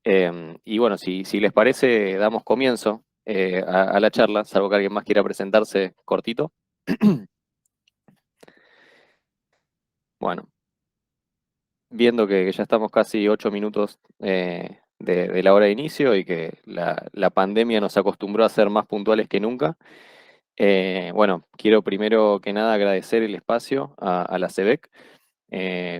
Y bueno, si les parece, damos comienzo a la charla, salvo que alguien más quiera presentarse cortito. Bueno, viendo que ya estamos casi 8 minutos de la hora de inicio y que la pandemia nos acostumbró a ser más puntuales que nunca, bueno, quiero primero que nada agradecer el espacio a la CEBEC.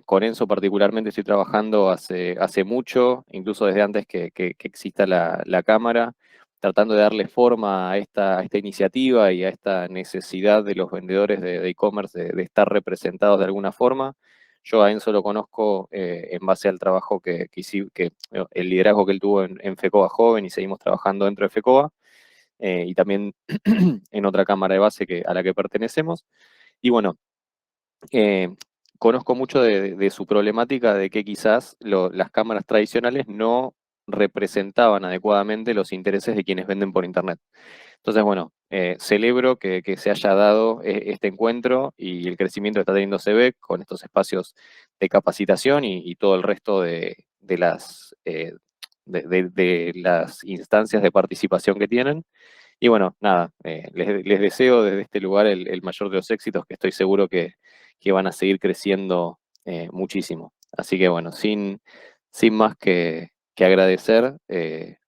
Con Enzo particularmente estoy trabajando hace mucho, incluso desde antes que exista la cámara, tratando de darle forma a esta iniciativa y a esta necesidad de los vendedores de e-commerce de estar representados de alguna forma. Yo a Enzo lo conozco en base al trabajo el liderazgo que él tuvo en FECOA joven y seguimos trabajando dentro de FECOA y también en otra cámara de base a la que pertenecemos. Y bueno, eh, conozco mucho de su problemática de que quizás las cámaras tradicionales no representaban adecuadamente los intereses de quienes venden por Internet. Entonces, bueno, celebro que se haya dado este encuentro y el crecimiento que está teniendo CEBEC con estos espacios de capacitación y todo el resto de las instancias de participación que tienen. Y bueno, nada, les deseo desde este lugar el mayor de los éxitos, que estoy seguro que van a seguir creciendo muchísimo. Así que bueno, sin más que agradecer,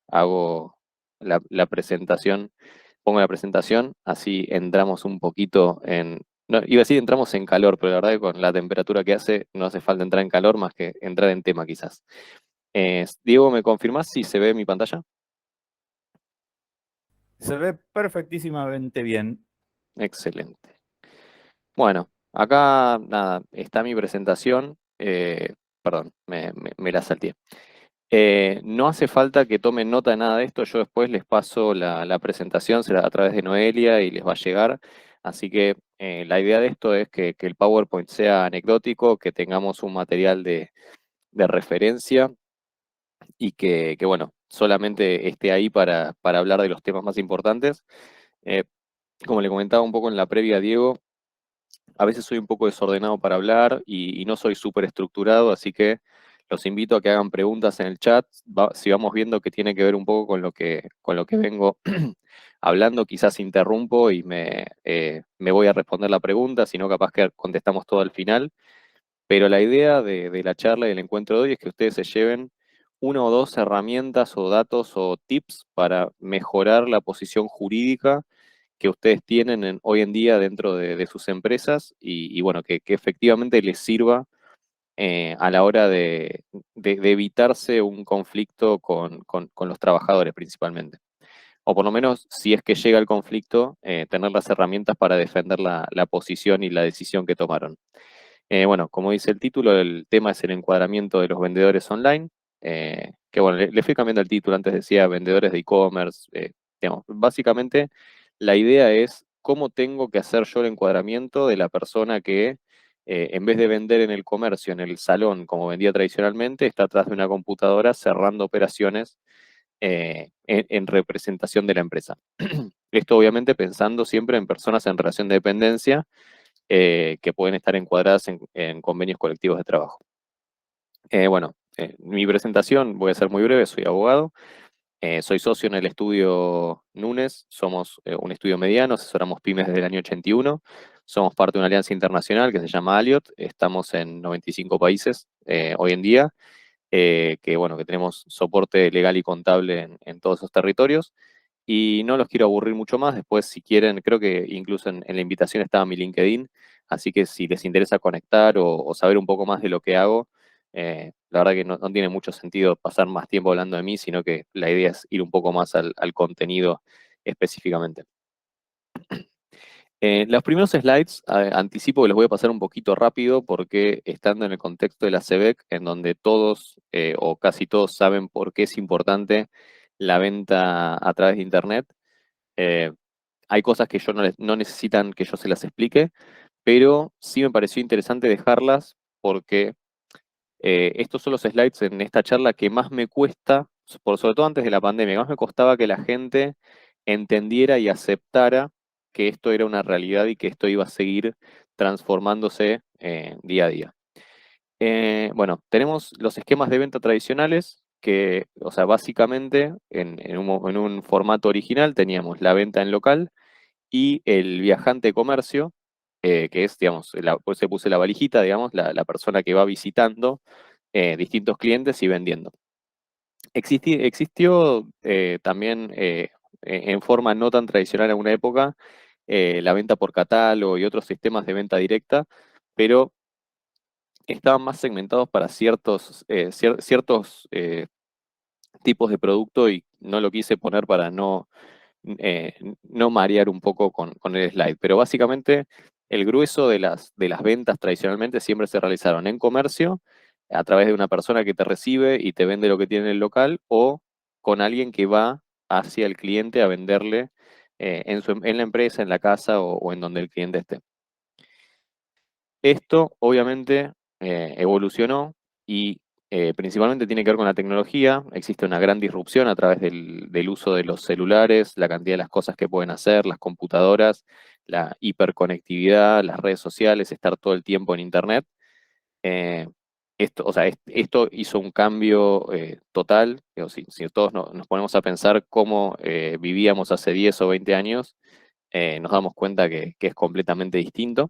hago la presentación, pongo la presentación, así entramos un poquito no, iba a decir entramos en calor, pero la verdad que con la temperatura que hace no hace falta entrar en calor más que entrar en tema quizás. Diego, ¿me confirmás si se ve mi pantalla? Se ve perfectísimamente bien. Excelente. Bueno, acá nada, está mi presentación. Perdón, me la salteé. No hace falta que tomen nota de nada de esto, yo después les paso la presentación, será a través de Noelia y les va a llegar. Así que la idea de esto es que el PowerPoint sea anecdótico, que tengamos un material de referencia y bueno, solamente esté ahí para hablar de los temas más importantes. Eh, Como le comentaba un poco en la previa a Diego, a veces soy un poco desordenado para hablar y no soy súper estructurado, así que los invito a que hagan preguntas en el chat. Si vamos viendo que tiene que ver un poco con lo que vengo hablando, quizás interrumpo y me voy a responder la pregunta, si no capaz que contestamos todo al final. Pero la idea de la charla y del encuentro de hoy es que ustedes se lleven una o dos herramientas o datos o tips para mejorar la posición jurídica que ustedes tienen hoy en día dentro de sus empresas y bueno, que efectivamente les sirva a la hora de evitarse un conflicto con los trabajadores principalmente. O por lo menos, si es que llega el conflicto, tener las herramientas para defender la posición y la decisión que tomaron. Bueno, como dice el título, el tema es el encuadramiento de los vendedores online. Que bueno, le fui cambiando el título, antes decía vendedores de e-commerce. Digamos, básicamente, la idea es cómo tengo que hacer yo el encuadramiento de la persona que, en vez de vender en el comercio, en el salón, como vendía tradicionalmente, está atrás de una computadora cerrando operaciones en representación de la empresa. Esto obviamente pensando siempre en personas en relación de dependencia que pueden estar encuadradas en convenios colectivos de trabajo. Bueno, mi presentación, voy a ser muy breve, soy abogado, soy socio en el estudio Nunes, somos un estudio mediano, asesoramos pymes desde el año 81, somos parte de una alianza internacional que se llama Aliot, estamos en 95 países hoy en día, que tenemos soporte legal y contable en todos esos territorios. Y no los quiero aburrir mucho más. Después, si quieren, creo que incluso en la invitación estaba mi LinkedIn. Así que si les interesa conectar o saber un poco más de lo que hago, la verdad que no tiene mucho sentido pasar más tiempo hablando de mí, sino que la idea es ir un poco más al contenido específicamente. Los primeros slides, anticipo que los voy a pasar un poquito rápido porque estando en el contexto de la CEBEC, en donde todos o casi todos saben por qué es importante la venta a través de Internet, eh, hay cosas que no necesitan que yo se las explique, pero sí me pareció interesante dejarlas porque estos son los slides en esta charla que más me cuesta, sobre todo antes de la pandemia, que más me costaba que la gente entendiera y aceptara que esto era una realidad y que esto iba a seguir transformándose día a día. Bueno, tenemos los esquemas de venta tradicionales, que, o sea, básicamente en un formato original teníamos la venta en local y el viajante comercio, que es, digamos, pues se puse la valijita, digamos, la persona que va visitando distintos clientes y vendiendo. Existió también en forma no tan tradicional en una época la venta por catálogo y otros sistemas de venta directa, pero estaban más segmentados para ciertos tipos de producto y no lo quise poner para eh, no marear un poco con el slide. Pero básicamente el grueso de las ventas tradicionalmente siempre se realizaron en comercio, a través de una persona que te recibe y te vende lo que tiene en el local, o con alguien que va hacia el cliente a venderle en la empresa, en la casa o en donde el cliente esté. Esto obviamente evolucionó y principalmente tiene que ver con la tecnología. Existe una gran disrupción a través del uso de los celulares, la cantidad de las cosas que pueden hacer, las computadoras, la hiperconectividad, las redes sociales, estar todo el tiempo en Internet. Eh, o sea, esto hizo un cambio total. Digo, si todos nos ponemos a pensar cómo vivíamos hace 10 o 20 años, nos damos cuenta que es completamente distinto.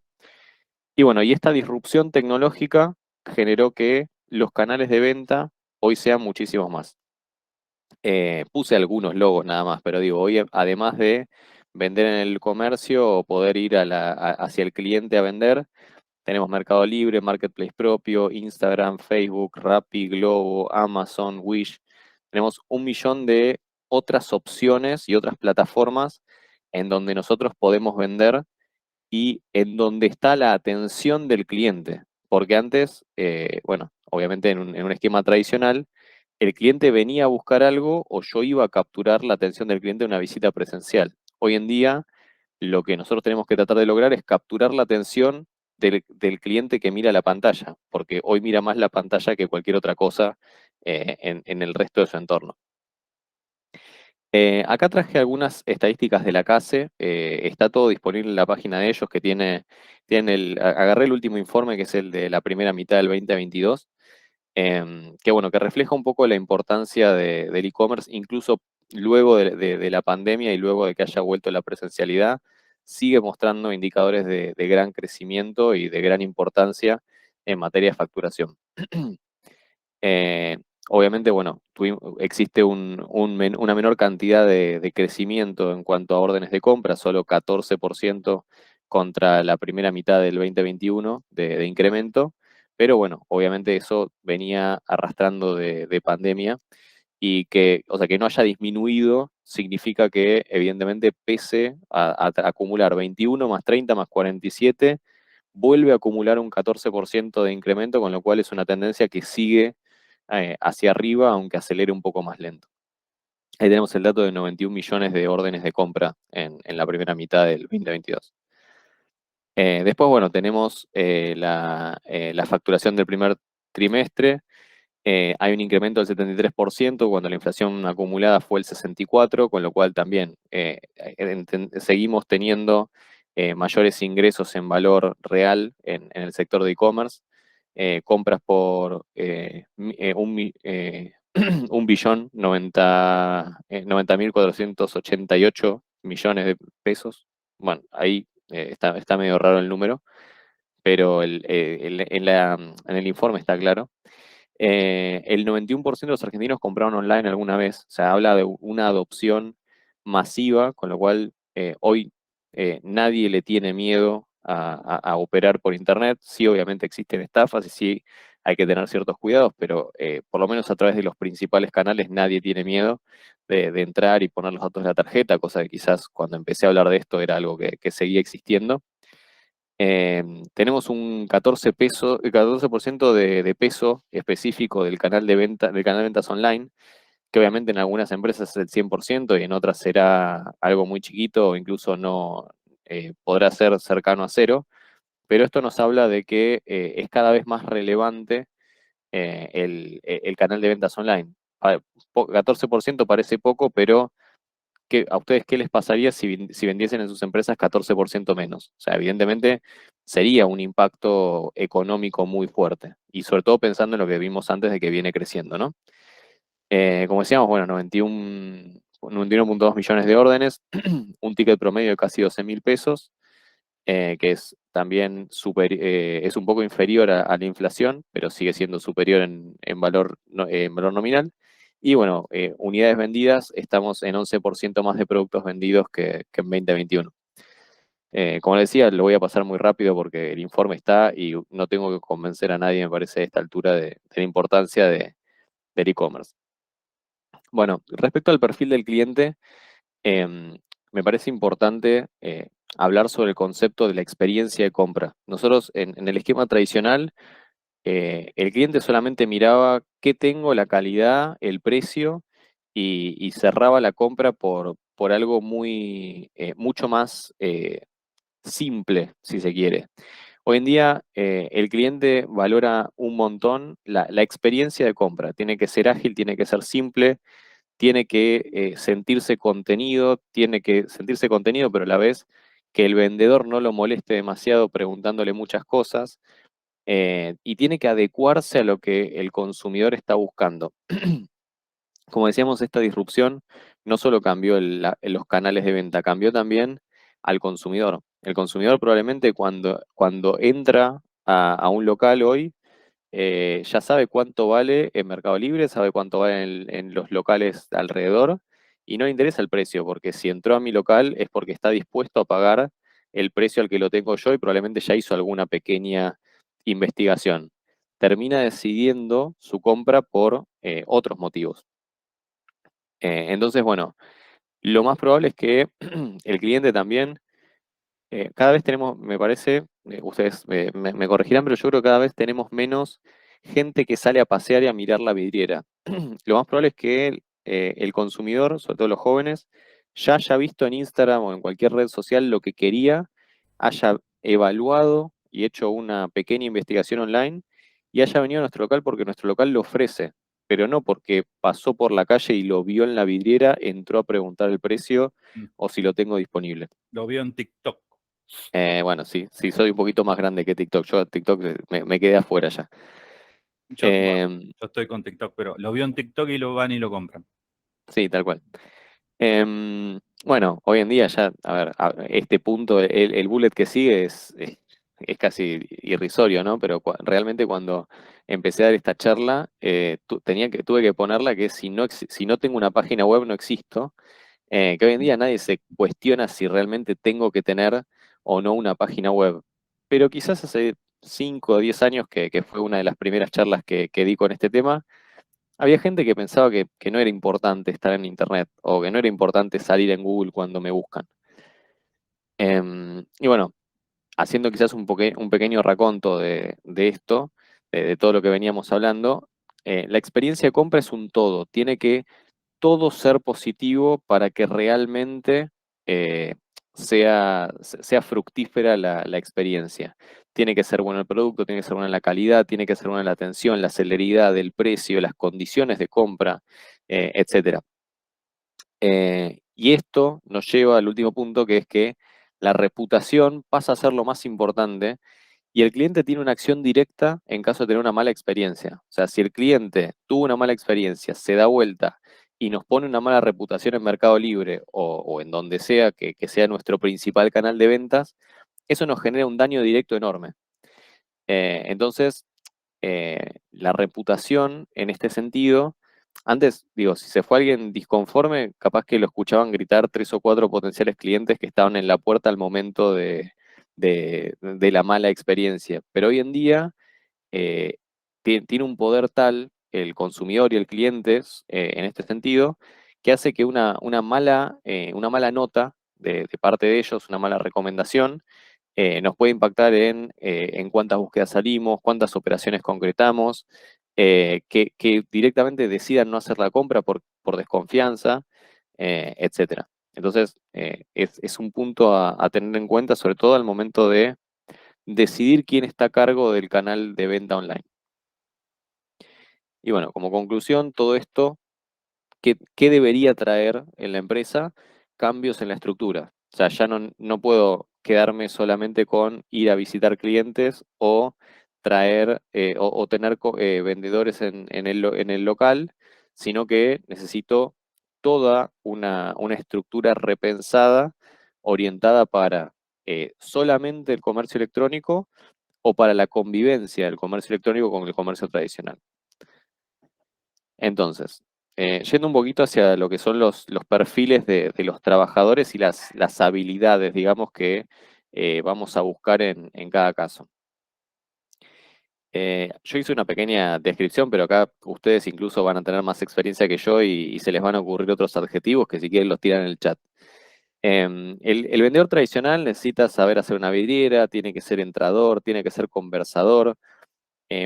Y bueno, y esta disrupción tecnológica generó que los canales de venta hoy sean muchísimos más. Puse algunos logos nada más, pero digo, hoy además de vender en el comercio o poder ir hacia el cliente a vender, tenemos Mercado Libre, Marketplace propio, Instagram, Facebook, Rappi, Globo, Amazon, Wish. Tenemos 1 millón de otras opciones y otras plataformas en donde nosotros podemos vender y en donde está la atención del cliente. Porque antes, bueno, obviamente en un esquema tradicional, el cliente venía a buscar algo o yo iba a capturar la atención del cliente en una visita presencial. Hoy en día, lo que nosotros tenemos que tratar de lograr es capturar la atención del cliente que mira la pantalla, porque hoy mira más la pantalla que cualquier otra cosa en el resto de su entorno. Acá traje algunas estadísticas de la CASE, está todo disponible en la página de ellos que tiene agarré el último informe que es el de la primera mitad del 2022, que bueno, que refleja un poco la importancia del e-commerce, incluso luego de la pandemia y luego de que haya vuelto la presencialidad, sigue mostrando indicadores de gran crecimiento y de gran importancia en materia de facturación. Eh, Obviamente, bueno, existe una menor cantidad de crecimiento en cuanto a órdenes de compra, solo 14% contra la primera mitad del 2021 de incremento, pero bueno, obviamente eso venía arrastrando de pandemia y que, o sea, que no haya disminuido significa que evidentemente pese a acumular 21 más 30 más 47, vuelve a acumular un 14% de incremento, con lo cual es una tendencia que sigue hacia arriba, aunque acelere un poco más lento. Ahí tenemos el dato de 91 millones de órdenes de compra en la primera mitad del 2022. Después, bueno, tenemos la facturación del primer trimestre. Hay un incremento del 73% cuando la inflación acumulada fue el 64%, con lo cual también seguimos teniendo mayores ingresos en valor real en el sector de e-commerce. Compras por 1.090.488 millones de pesos. Bueno, ahí está medio raro el número, pero en el informe está claro. El 91% de los argentinos compraron online alguna vez. O sea, habla de una adopción masiva, con lo cual hoy nadie le tiene miedo a operar por Internet. Sí, obviamente existen estafas y sí hay que tener ciertos cuidados, pero por lo menos a través de los principales canales nadie tiene miedo de entrar y poner los datos de la tarjeta, cosa que quizás cuando empecé a hablar de esto era algo que seguía existiendo. Tenemos un 14% de peso específico del canal de ventas online, que obviamente en algunas empresas es el 100% y en otras será algo muy chiquito o incluso no podrá ser cercano a cero, pero esto nos habla de que es cada vez más relevante el canal de ventas online. 14% parece poco, pero ¿a ustedes qué les pasaría si vendiesen en sus empresas 14% menos? O sea, evidentemente sería un impacto económico muy fuerte. Y sobre todo pensando en lo que vimos antes de que viene creciendo, ¿no? Como decíamos, bueno, 91.2 millones de órdenes, un ticket promedio de casi 12.000 pesos, que es también es un poco inferior a la inflación, pero sigue siendo superior en valor, en valor nominal. Y bueno, unidades vendidas, estamos en 11% más de productos vendidos que en 2021. Como les decía, lo voy a pasar muy rápido porque el informe está y no tengo que convencer a nadie, me parece, a esta altura de la importancia del e-commerce. Bueno, respecto al perfil del cliente, me parece importante hablar sobre el concepto de la experiencia de compra. Nosotros en el esquema tradicional, el cliente solamente miraba qué tengo, la calidad, el precio y cerraba la compra por algo mucho más simple, si se quiere. Hoy en día el cliente valora un montón la experiencia de compra. Tiene que ser ágil, tiene que ser simple, tiene que sentirse contenido, pero a la vez que el vendedor no lo moleste demasiado preguntándole muchas cosas, y tiene que adecuarse a lo que el consumidor está buscando. Como decíamos, esta disrupción no solo cambió los canales de venta, cambió también al consumidor. El consumidor probablemente cuando entra a un local hoy, ya sabe cuánto vale en Mercado Libre, sabe cuánto vale en los locales alrededor y no le interesa el precio, porque si entró a mi local es porque está dispuesto a pagar el precio al que lo tengo yo y probablemente ya hizo alguna pequeña investigación. Termina decidiendo su compra por otros motivos. Entonces, bueno, lo más probable es que el cliente también cada vez tenemos, me parece, ustedes me corregirán, pero yo creo que cada vez tenemos menos gente que sale a pasear y a mirar la vidriera. Lo más probable es que el consumidor, sobre todo los jóvenes, ya haya visto en Instagram o en cualquier red social lo que quería, haya evaluado y hecho una pequeña investigación online y haya venido a nuestro local porque nuestro local lo ofrece, pero no porque pasó por la calle y lo vio en la vidriera, entró a preguntar el precio Mm, o si lo tengo disponible. Lo vio en TikTok. Bueno, sí, sí, soy un poquito más grande que TikTok. Yo a TikTok me quedé afuera ya. Bueno, Eh, yo estoy con TikTok, pero lo vio en TikTok y lo van y lo compran. sí, tal cual. Bueno, hoy en día ya, a ver, a este punto, el bullet que sigue es casi irrisorio, ¿no? Pero realmente cuando empecé a dar esta charla, tuve que ponerla que si no tengo una página web no existo. Que hoy en día nadie se cuestiona si realmente tengo que tener o no una página web. Pero quizás hace 5 o 10 años, que fue una de las primeras charlas que di con este tema, había gente que pensaba que no era importante estar en Internet o que no era importante salir en Google cuando me buscan. Y bueno, haciendo quizás un pequeño raconto de esto, de todo lo que veníamos hablando, la experiencia de compra es un todo. Tiene que todo ser positivo para que realmente eh, sea fructífera la experiencia. Tiene que ser bueno el producto, tiene que ser buena la calidad, tiene que ser buena la atención, la celeridad del precio, las condiciones de compra, etcétera. Y esto nos lleva al último punto, que es que la reputación pasa a ser lo más importante y el cliente tiene una acción directa en caso de tener una mala experiencia. O sea, si el cliente tuvo una mala experiencia, se da vuelta y nos pone una mala reputación en Mercado Libre o en donde sea que sea nuestro principal canal de ventas, eso nos genera un daño directo enorme. Entonces, la reputación en este sentido, antes, digo, si se fue alguien disconforme, capaz que lo escuchaban gritar 3 o 4 potenciales clientes que estaban en la puerta al momento de la mala experiencia. Pero hoy en día tiene un poder tal el consumidor y el cliente en este sentido, que hace que una mala nota de parte de ellos, una mala recomendación, nos puede impactar en cuántas búsquedas salimos, cuántas operaciones concretamos, que directamente decidan no hacer la compra por desconfianza, etcétera. Entonces, es un punto a tener en cuenta, sobre todo al momento de decidir quién está a cargo del canal de venta online. Y bueno, como conclusión, todo esto, ¿qué debería traer en la empresa? Cambios en la estructura. O sea, ya no puedo quedarme solamente con ir a visitar clientes o traer o tener vendedores en el local, sino que necesito toda una estructura repensada, orientada para solamente el comercio electrónico o para la convivencia del comercio electrónico con el comercio tradicional. Entonces, yendo un poquito hacia lo que son los perfiles de los trabajadores y las habilidades, digamos, que vamos a buscar en cada caso. Yo hice una pequeña descripción, pero acá ustedes incluso van a tener más experiencia que yo y se les van a ocurrir otros adjetivos que si quieren los tiran en el chat. El vendedor tradicional necesita saber hacer una vidriera, tiene que ser entrador, tiene que ser conversador.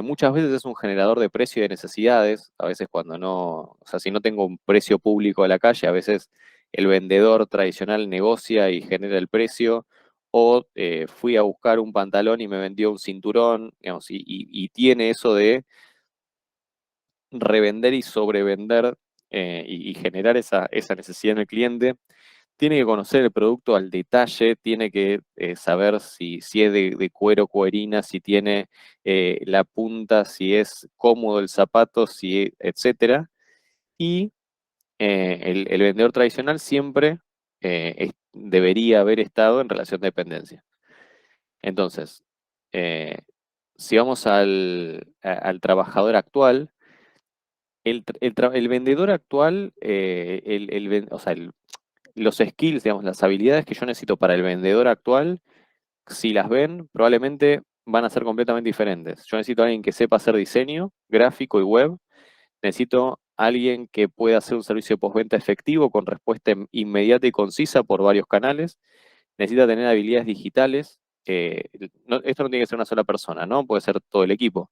Muchas veces es un generador de precio y de necesidades. A veces cuando no, o sea, si no tengo un precio público a la calle, a veces el vendedor tradicional negocia y genera el precio. O fui a buscar un pantalón y me vendió un cinturón, digamos, y tiene eso de revender y sobrevender y generar esa necesidad en el cliente. Tiene que conocer el producto al detalle, tiene que saber si es de cuero, cuerina, si tiene la punta, si es cómodo el zapato, etcétera. Y el vendedor tradicional siempre debería haber estado en relación de dependencia. Entonces, eh, si vamos al trabajador actual, el vendedor actual, o sea, los skills, digamos, las habilidades que yo necesito para el vendedor actual, si las ven, probablemente van a ser completamente diferentes. Yo necesito a alguien que sepa hacer diseño gráfico y web. Necesito a alguien que pueda hacer un servicio de postventa efectivo con respuesta inmediata y concisa por varios canales. Necesita tener habilidades digitales. Esto no tiene que ser una sola persona, ¿no? Puede ser todo el equipo,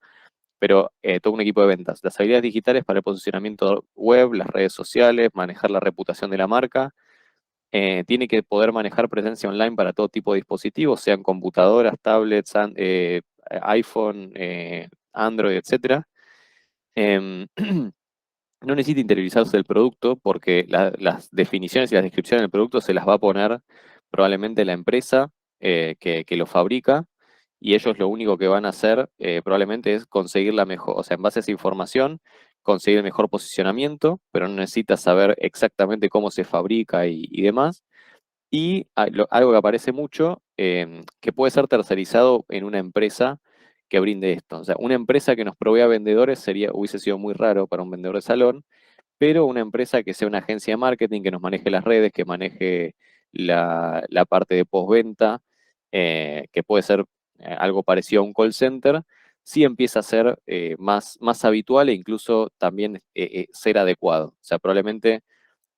pero todo un equipo de ventas. Las habilidades digitales para el posicionamiento web, las redes sociales, manejar la reputación de la marca. Tiene que poder manejar presencia online para todo tipo de dispositivos, sean computadoras, tablets, iPhone, Android, etcétera. Em, no necesita interiorizarse del producto porque las definiciones y las descripciones del producto se las va a poner probablemente la empresa que lo fabrica, y ellos lo único que van a hacer probablemente es conseguir la mejor, o sea, en base a esa información, conseguir el mejor posicionamiento, pero no necesita saber exactamente cómo se fabrica y demás. Y algo que aparece mucho, que puede ser tercerizado en una empresa que brinde esto. O sea, una empresa que nos provea vendedores hubiese sido muy raro para un vendedor de salón, pero una empresa que sea una agencia de marketing, que nos maneje las redes, que maneje la parte de postventa, que puede ser algo parecido a un call center, sí empieza a ser más habitual e incluso también ser adecuado. O sea, probablemente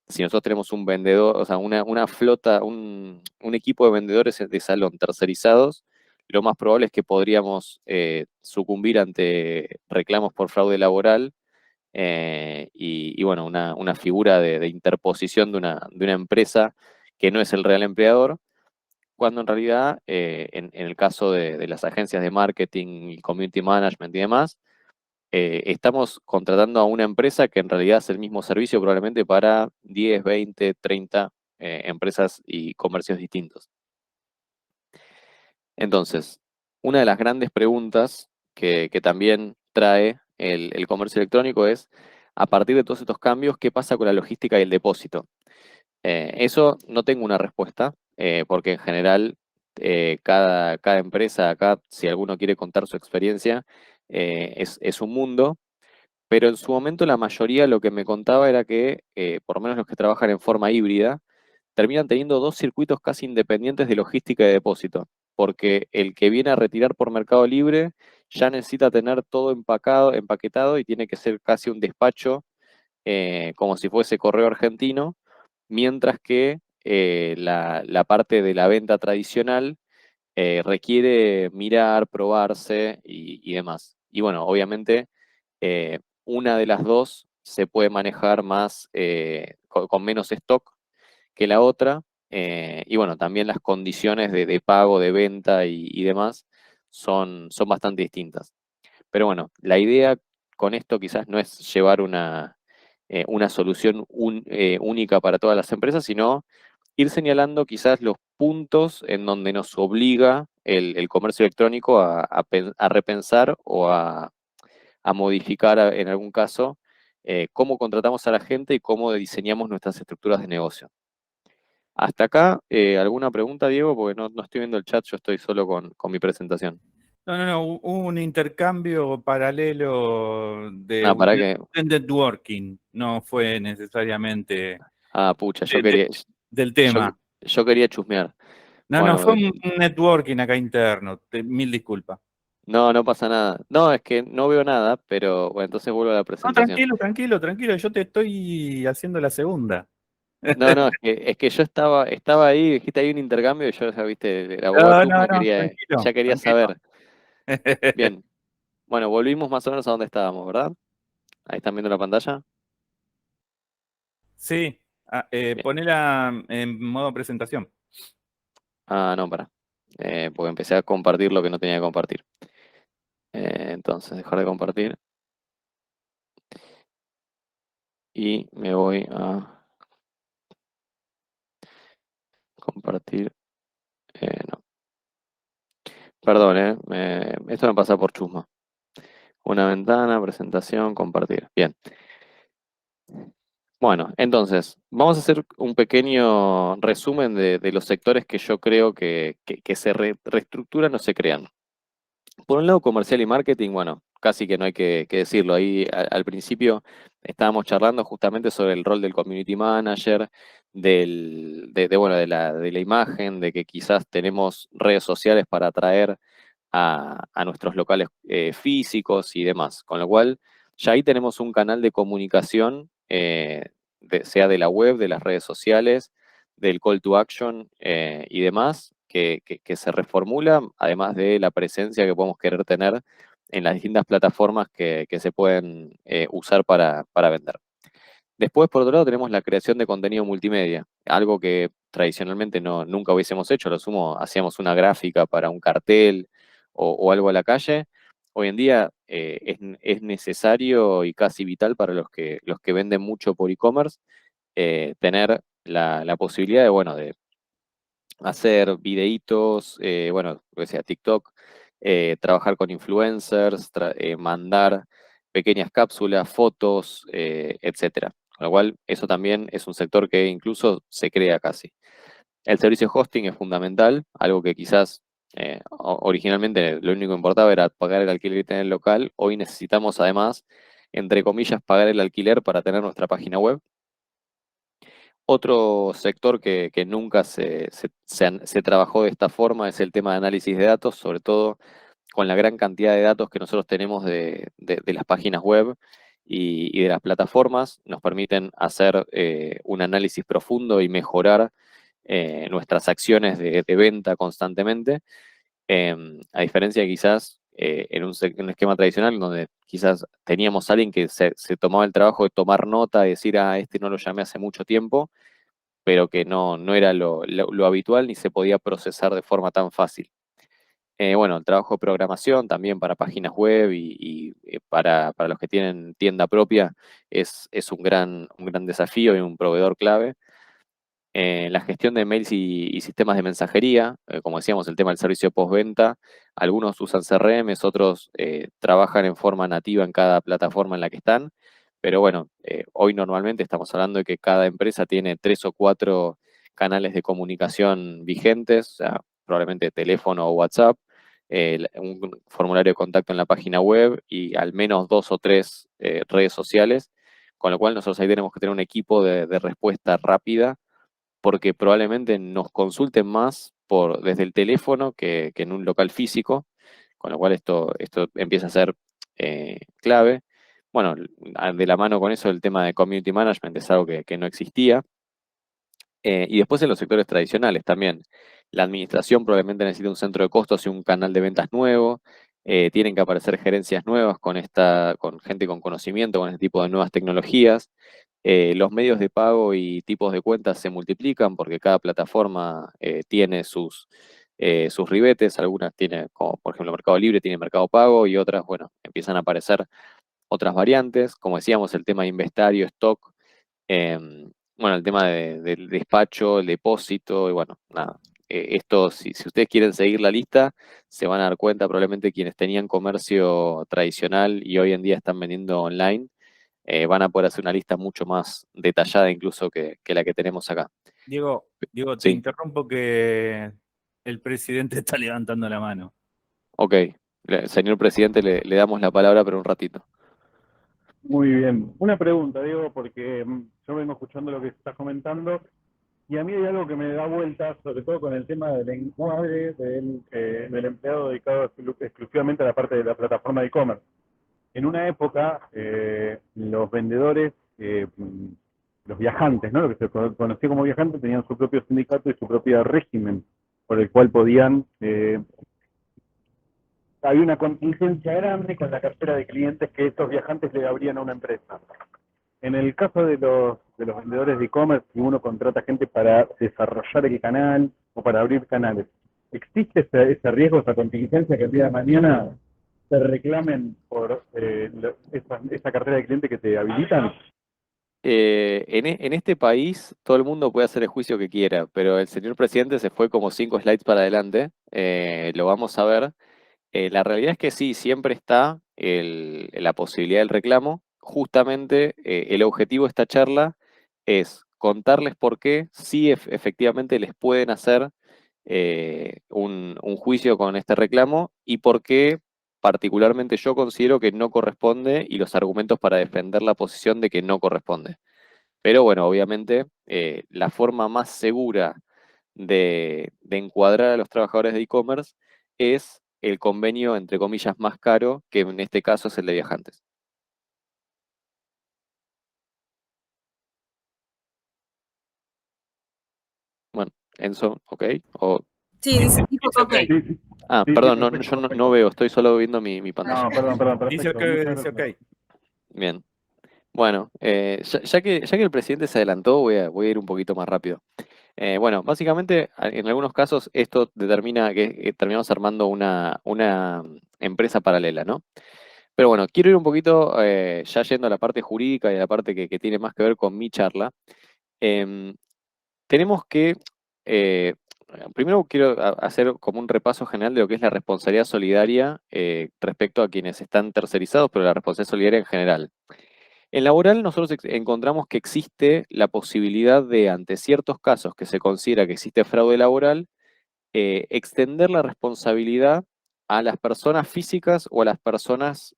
si nosotros tenemos un vendedor, o sea, una flota, un equipo de vendedores de salón tercerizados, lo más probable es que podríamos sucumbir ante reclamos por fraude laboral y bueno, una figura de interposición de una empresa que no es el real empleador, cuando en realidad, en el caso de las agencias de marketing y community management y demás, estamos contratando a una empresa que en realidad hace el mismo servicio probablemente para 10, 20, 30 empresas y comercios distintos. Entonces, una de las grandes preguntas que también trae el comercio electrónico es, a partir de todos estos cambios, ¿qué pasa con la logística y el depósito? Eso no tengo una respuesta, porque en general cada empresa acá, si alguno quiere contar su experiencia, es un mundo. Pero en su momento la mayoría lo que me contaba era que, por lo menos los que trabajan en forma híbrida, terminan teniendo dos circuitos casi independientes de logística y de depósito, porque el que viene a retirar por Mercado Libre ya necesita tener todo empacado, empaquetado y tiene que ser casi un despacho, como si fuese correo argentino, mientras que la parte de la venta tradicional requiere mirar, probarse y demás. Y bueno, obviamente eh, una de las dos se puede manejar más con menos stock que la otra. Y bueno, también las condiciones de pago, de venta y demás son bastante distintas. Pero bueno, la idea con esto quizás no es llevar una solución única para todas las empresas, sino ir señalando quizás los puntos en donde nos obliga el comercio electrónico a repensar o a modificar en algún caso cómo contratamos a la gente y cómo diseñamos nuestras estructuras de negocio. Hasta acá, ¿alguna pregunta, Diego? Porque no estoy viendo el chat, yo estoy solo con mi presentación. No, hubo un intercambio paralelo Ah, para que. de networking, no fue necesariamente Ah, pucha, del yo, tema. yo quería chusmear. No, Bueno, fue un networking acá interno, mil disculpas. no pasa nada. No, es que no veo nada, pero bueno, entonces vuelvo a la No, presentación. tranquilo, yo te estoy haciendo la segunda. No, es que yo estaba ahí, dijiste ahí un intercambio y yo ya viste, el abogado No, chusma quería, ya quería tranquilo. saber. Bien, bueno, volvimos más o menos a donde estábamos, ¿verdad? Ahí están viendo la pantalla. Sí, Bien. ponela en modo presentación. Ah, no, para. Porque empecé a compartir lo que no tenía que compartir. Entonces, dejar de compartir y me voy a compartir. No, perdón, esto me pasa por chusma. Una ventana, presentación, compartir. Bien. Bueno, entonces, vamos a hacer un pequeño resumen de los sectores que yo creo que se reestructuran o se crean. Por un lado, comercial y marketing, bueno, casi que no hay que decirlo. Ahí al principio estábamos charlando justamente sobre el rol del community manager, bueno, de la imagen, de que quizás tenemos redes sociales para atraer a nuestros locales físicos y demás. Con lo cual, ya ahí tenemos un canal de comunicación, sea de la web, de las redes sociales, del call to action y demás, que se reformula, además de la presencia que podemos querer tener en las distintas plataformas que se pueden usar para vender. Después, por otro lado, tenemos la creación de contenido multimedia, algo que tradicionalmente nunca hubiésemos hecho. A lo sumo, hacíamos una gráfica para un cartel o algo a la calle. Hoy en día es necesario y casi vital para los que venden mucho por e-commerce tener la posibilidad de, bueno, de hacer videitos, bueno, lo que sea, TikTok, trabajar con influencers, mandar pequeñas cápsulas, fotos, etcétera. Con lo cual, eso también es un sector que incluso se crea casi. El servicio hosting es fundamental, algo que quizás originalmente lo único que importaba era pagar el alquiler y tener el local. Hoy necesitamos además, entre comillas, pagar el alquiler para tener nuestra página web. Otro sector que nunca se trabajó de esta forma es el tema de análisis de datos, sobre todo con la gran cantidad de datos que nosotros tenemos de las páginas web y de las plataformas, nos permiten hacer un análisis profundo y mejorar nuestras acciones de venta constantemente. A diferencia de quizás en un esquema tradicional donde quizás teníamos a alguien que se tomaba el trabajo de tomar nota, y decir, este no lo llamé hace mucho tiempo, pero que no era lo habitual ni se podía procesar de forma tan fácil. Bueno, el trabajo de programación también para páginas web y para los que tienen tienda propia es un gran desafío y un proveedor clave. La gestión de mails y sistemas de mensajería, como decíamos, el tema del servicio postventa, algunos usan CRMs, otros trabajan en forma nativa en cada plataforma en la que están, pero bueno, hoy normalmente estamos hablando de que cada empresa tiene 3 o 4 canales de comunicación vigentes, o sea, probablemente teléfono o WhatsApp, un formulario de contacto en la página web y al menos 2 o 3 redes sociales, con lo cual nosotros ahí tenemos que tener un equipo de respuesta rápida porque probablemente nos consulten más desde el teléfono que en un local físico, con lo cual esto empieza a ser clave. Bueno, de la mano con eso el tema de community management es algo que no existía. Y después en los sectores tradicionales también. La administración probablemente necesita un centro de costos y un canal de ventas nuevo. Tienen que aparecer gerencias nuevas con gente con conocimiento, con este tipo de nuevas tecnologías. Los medios de pago y tipos de cuentas se multiplican porque cada plataforma tiene sus ribetes. Algunas tienen, como por ejemplo Mercado Libre, tiene Mercado Pago y otras, bueno, empiezan a aparecer otras variantes. Como decíamos, el tema de inventario, stock. Bueno, el tema del despacho, el depósito, y bueno, nada. Esto, si ustedes quieren seguir la lista, se van a dar cuenta probablemente quienes tenían comercio tradicional y hoy en día están vendiendo online. van a poder hacer una lista mucho más detallada incluso que la que tenemos acá. Diego, te Sí, interrumpo que el presidente está levantando la mano. ok. Señor presidente, le damos la palabra, pero un ratito. Muy bien. Una pregunta, Diego, porque yo vengo escuchando lo que estás comentando y a mí hay algo que me da vueltas, sobre todo con el tema del encuadre del empleado dedicado exclusivamente a la parte de la plataforma de e-commerce. En una época, los vendedores, los viajantes, ¿no? Lo que se conocía como viajantes, tenían su propio sindicato y su propio régimen por el cual podían había una contingencia grande con la cartera de clientes que estos viajantes le abrían a una empresa. En el caso de los vendedores de e-commerce, si uno contrata gente para desarrollar el canal o para abrir canales, ¿existe ese riesgo, esa contingencia que el día de mañana te reclamen por esa cartera de clientes que te habilitan? En este país todo el mundo puede hacer el juicio que quiera, pero el señor presidente se fue como 5 slides para adelante. Lo vamos a ver. La realidad es que sí, siempre está la posibilidad del reclamo. Justamente el objetivo de esta charla es contarles por qué sí efectivamente les pueden hacer un juicio con este reclamo y por qué particularmente yo considero que no corresponde y los argumentos para defender la posición de que no corresponde. Pero bueno, obviamente la forma más segura de encuadrar a los trabajadores de e-commerce es el convenio, entre comillas, más caro, que en este caso es el de viajantes. Bueno, Enzo, ¿ok? Sí, dijo que ok. Sí, sí. Sí, Perdón, perfecto, yo no perfecto. veo, estoy solo viendo mi pantalla. No, perdón, Dice perfecto. ok, Muchas dice gracias. ok. Bien. Bueno, ya que el presidente se adelantó, voy a ir un poquito más rápido. Bueno, básicamente, en algunos casos esto determina que terminamos armando una empresa paralela, ¿no? Pero bueno, quiero ir un poquito ya yendo a la parte jurídica y a la parte que tiene más que ver con mi charla. Em, tenemos que, eh, primero quiero hacer como un repaso general de lo que es la responsabilidad solidaria respecto a quienes están tercerizados, pero la responsabilidad solidaria en general. En laboral nosotros encontramos que existe la posibilidad de, ante ciertos casos que se considera que existe fraude laboral, extender la responsabilidad a las personas físicas o a las personas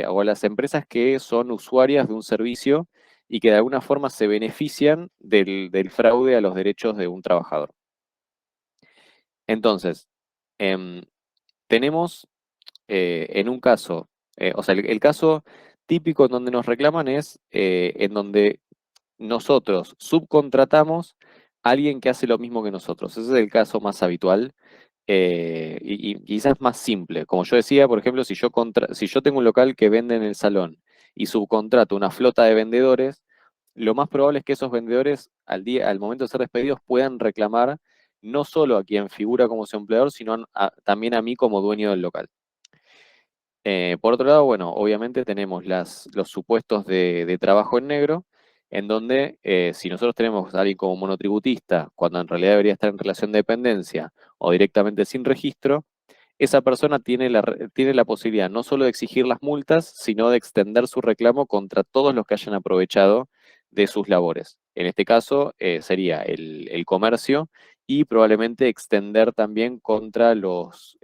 o a las empresas que son usuarias de un servicio y que de alguna forma se benefician del fraude a los derechos de un trabajador. Entonces, em, tenemos en un caso, o sea, el caso típico en donde nos reclaman es en donde nosotros subcontratamos a alguien que hace lo mismo que nosotros. Ese es el caso más habitual y quizás más simple. Como yo decía, por ejemplo, si yo tengo un local que vende en el salón y subcontrato una flota de vendedores, lo más probable es que esos vendedores al momento de ser despedidos puedan reclamar no solo a quien figura como su empleador, sino también a mí como dueño del local. Por otro lado, bueno, obviamente tenemos los supuestos de trabajo en negro, en donde si nosotros tenemos a alguien como monotributista, cuando en realidad debería estar en relación de dependencia o directamente sin registro, esa persona tiene la posibilidad no solo de exigir las multas, sino de extender su reclamo contra todos los que hayan aprovechado de sus labores. En este caso sería el comercio y probablemente extender también contra los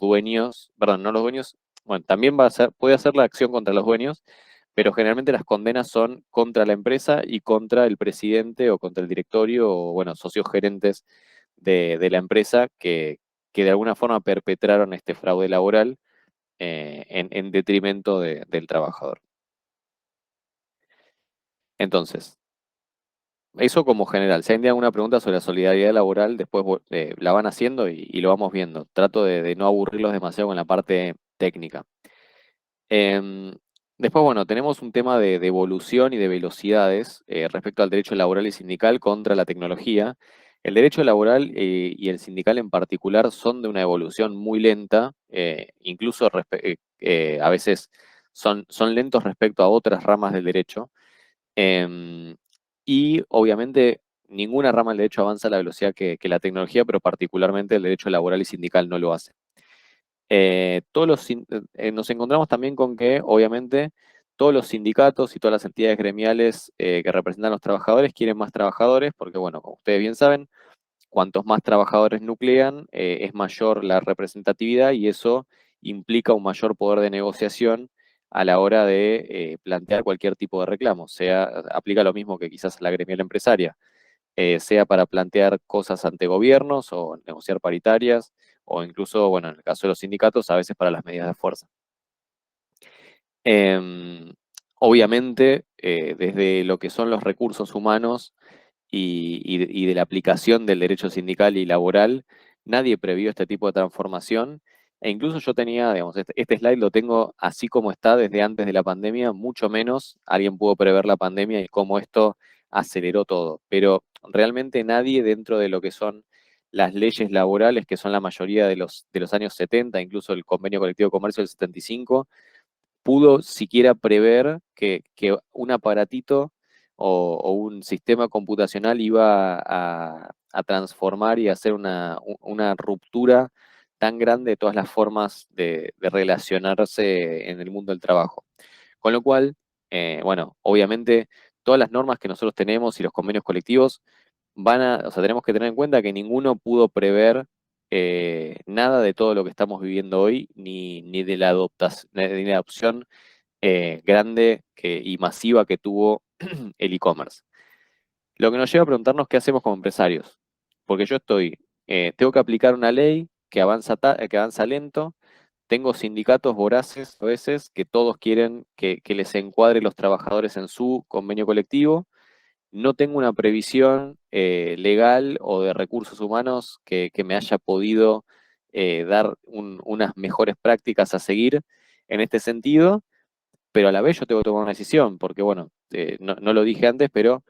dueños, perdón, no los dueños, bueno, también puede hacer la acción contra los dueños, pero generalmente las condenas son contra la empresa y contra el presidente o contra el directorio o, bueno, socios gerentes de la empresa que de alguna forma perpetraron este fraude laboral en detrimento del trabajador. Entonces, eso como general. Si hay alguna pregunta sobre la solidaridad laboral, después la van haciendo y lo vamos viendo. Trato de no aburrirlos demasiado con la parte técnica. Em, Después, bueno, tenemos un tema de evolución y de velocidades respecto al derecho laboral y sindical contra la tecnología. El derecho laboral y el sindical en particular son de una evolución muy lenta, incluso a veces son lentos respecto a otras ramas del derecho. Em, y obviamente ninguna rama del derecho avanza a la velocidad que la tecnología, pero particularmente el derecho laboral y sindical no lo hace. Nos encontramos también con que, obviamente, todos los sindicatos y todas las entidades gremiales que representan a los trabajadores quieren más trabajadores, porque bueno, como ustedes bien saben, cuantos más trabajadores nuclean, es mayor la representatividad y eso implica un mayor poder de negociación a la hora de plantear cualquier tipo de reclamo. Aplica lo mismo que quizás a la gremial empresaria, sea para plantear cosas ante gobiernos o negociar paritarias, o incluso, bueno, en el caso de los sindicatos, a veces para las medidas de fuerza. Obviamente, desde lo que son los recursos humanos y de la aplicación del derecho sindical y laboral, nadie previó este tipo de transformación. E incluso yo tenía, digamos, este slide lo tengo así como está desde antes de la pandemia, mucho menos alguien pudo prever la pandemia y cómo esto aceleró todo. Pero realmente nadie dentro de lo que son las leyes laborales, que son la mayoría de los años 70, incluso el Convenio Colectivo de Comercio del 75, pudo siquiera prever que un aparatito o un sistema computacional iba a transformar y hacer una ruptura tan grande de todas las formas de relacionarse en el mundo del trabajo. Con lo cual, bueno, obviamente todas las normas que nosotros tenemos y los convenios colectivos o sea, tenemos que tener en cuenta que ninguno pudo prever nada de todo lo que estamos viviendo hoy, ni de la ni de la adopción grande y masiva que tuvo el e-commerce. Lo que nos lleva a preguntarnos qué hacemos como empresarios. Porque yo tengo que aplicar una ley que que avanza lento, tengo sindicatos voraces a veces que todos quieren que les encuadre los trabajadores en su convenio colectivo, no tengo una previsión legal o de recursos humanos que me haya podido dar unas mejores prácticas a seguir en este sentido, pero a la vez yo tengo que tomar una decisión, porque bueno, no lo dije antes, pero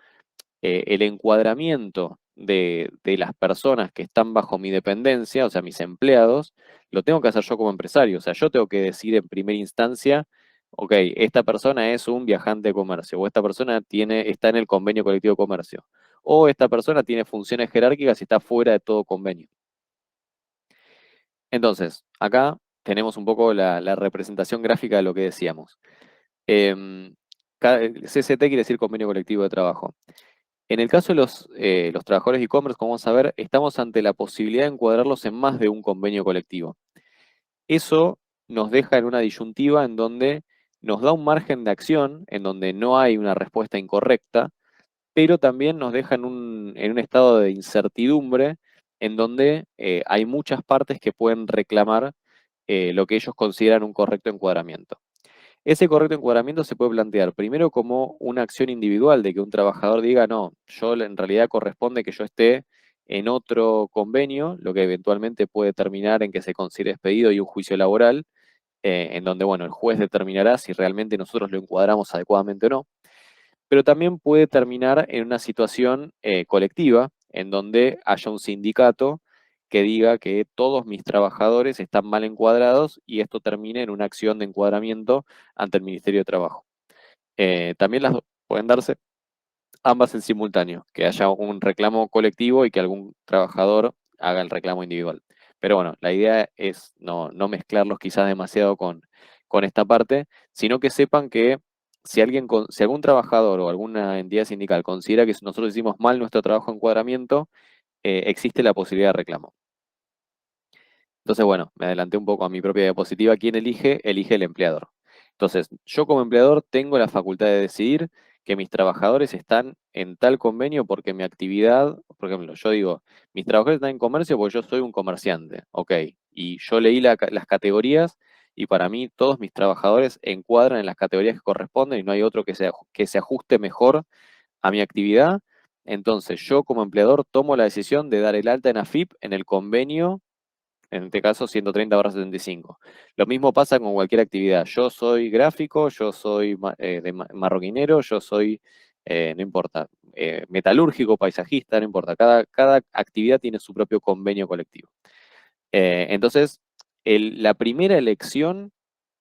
el encuadramiento de las personas que están bajo mi dependencia, o sea, mis empleados, lo tengo que hacer yo como empresario. O sea, yo tengo que decir en primera instancia, ok, esta persona es un viajante de comercio, o esta persona está en el convenio colectivo de comercio, o esta persona tiene funciones jerárquicas y está fuera de todo convenio. Entonces, acá tenemos un poco la representación gráfica de lo que decíamos. CCT quiere decir convenio colectivo de trabajo. En el caso de los trabajadores de e-commerce, como vamos a ver, estamos ante la posibilidad de encuadrarlos en más de un convenio colectivo. Eso nos deja en una disyuntiva en donde nos da un margen de acción, en donde no hay una respuesta incorrecta, pero también nos deja en un estado de incertidumbre, en donde hay muchas partes que pueden reclamar lo que ellos consideran un correcto encuadramiento. Ese correcto encuadramiento se puede plantear primero como una acción individual de que un trabajador diga, no, yo en realidad corresponde que yo esté en otro convenio, lo que eventualmente puede terminar en que se considere despedido y un juicio laboral, en donde, bueno, el juez determinará si realmente nosotros lo encuadramos adecuadamente o no, pero también puede terminar en una situación colectiva, en donde haya un sindicato que diga que todos mis trabajadores están mal encuadrados y esto termine en una acción de encuadramiento ante el Ministerio de Trabajo. También las dos pueden darse ambas en simultáneo, que haya un reclamo colectivo y que algún trabajador haga el reclamo individual. Pero bueno, la idea es no mezclarlos quizás demasiado con esta parte, sino que sepan que si algún trabajador o alguna entidad sindical considera que nosotros hicimos mal nuestro trabajo de encuadramiento, existe la posibilidad de reclamo. Entonces, bueno, me adelanté un poco a mi propia diapositiva. ¿Quién elige? Elige el empleador. Entonces, yo como empleador tengo la facultad de decidir que mis trabajadores están en tal convenio porque mi actividad, por ejemplo, yo digo, mis trabajadores están en comercio porque yo soy un comerciante, ok, y yo leí las categorías y para mí todos mis trabajadores encuadran en las categorías que corresponden y no hay otro que se ajuste mejor a mi actividad. Entonces, yo como empleador tomo la decisión de dar el alta en AFIP en el convenio, en este caso 130/75. Lo mismo pasa con cualquier actividad. Yo soy gráfico, yo soy marroquinero, yo soy, no importa, metalúrgico, paisajista, no importa. Cada actividad tiene su propio convenio colectivo. Entonces, la primera elección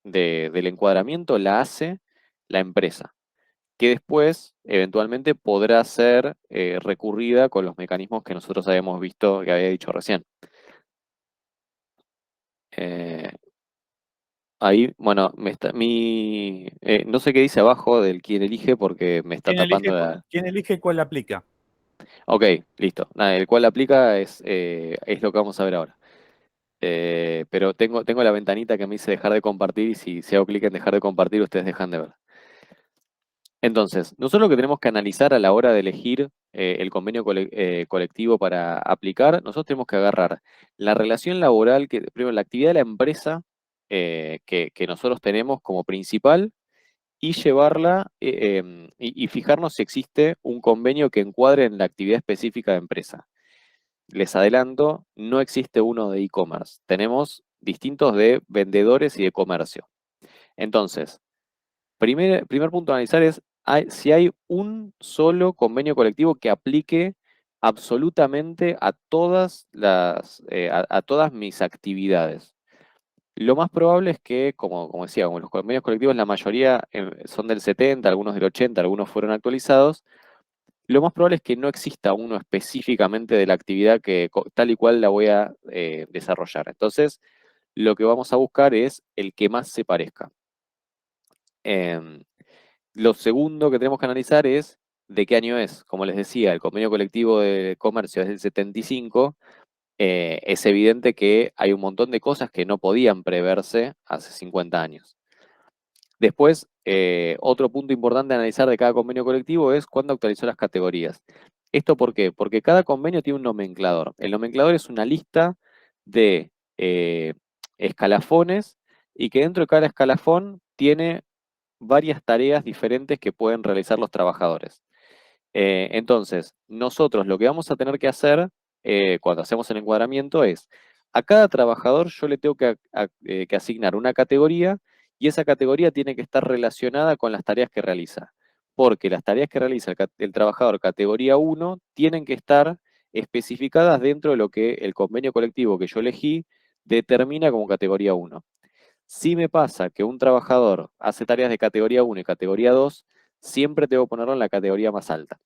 del encuadramiento la hace la empresa, que después eventualmente podrá ser recurrida con los mecanismos que nosotros habíamos visto, que había dicho recién. Ahí, bueno, no sé qué dice abajo del quién elige porque me está tapando la... ¿Quién elige cuál aplica? Ok, listo. Nada, el cual aplica es lo que vamos a ver ahora. Pero tengo la ventanita que me dice dejar de compartir y si hago clic en dejar de compartir, ustedes dejan de ver. Entonces, nosotros lo que tenemos que analizar a la hora de elegir el convenio colectivo para aplicar, nosotros tenemos que agarrar la relación laboral, primero la actividad de la empresa que nosotros tenemos como principal y llevarla y fijarnos si existe un convenio que encuadre en la actividad específica de empresa. Les adelanto, no existe uno de e-commerce. Tenemos distintos de vendedores y de comercio. Entonces, primer punto a analizar es si hay un solo convenio colectivo que aplique absolutamente a a todas mis actividades. Lo más probable es que, como decía, como los convenios colectivos, la mayoría son del 70, algunos del 80, algunos fueron actualizados. Lo más probable es que no exista uno específicamente de la actividad que tal y cual la voy a desarrollar. Entonces, lo que vamos a buscar es el que más se parezca. Em, lo segundo que tenemos que analizar es de qué año es. Como les decía, el convenio colectivo de comercio es del 75. Es evidente que hay un montón de cosas que no podían preverse hace 50 años. Después, otro punto importante a analizar de cada convenio colectivo es cuándo actualizó las categorías. ¿Esto por qué? Porque cada convenio tiene un nomenclador. El nomenclador es una lista de escalafones y que dentro de cada escalafón tiene varias tareas diferentes que pueden realizar los trabajadores. Entonces, nosotros lo que vamos a tener que hacer cuando hacemos el encuadramiento es, a cada trabajador yo le tengo que asignar una categoría y esa categoría tiene que estar relacionada con las tareas que realiza. Porque las tareas que realiza el trabajador categoría 1 tienen que estar especificadas dentro de lo que el convenio colectivo que yo elegí determina como categoría 1. Si me pasa que un trabajador hace tareas de categoría 1 y categoría 2, siempre tengo que ponerlo en la categoría más alta.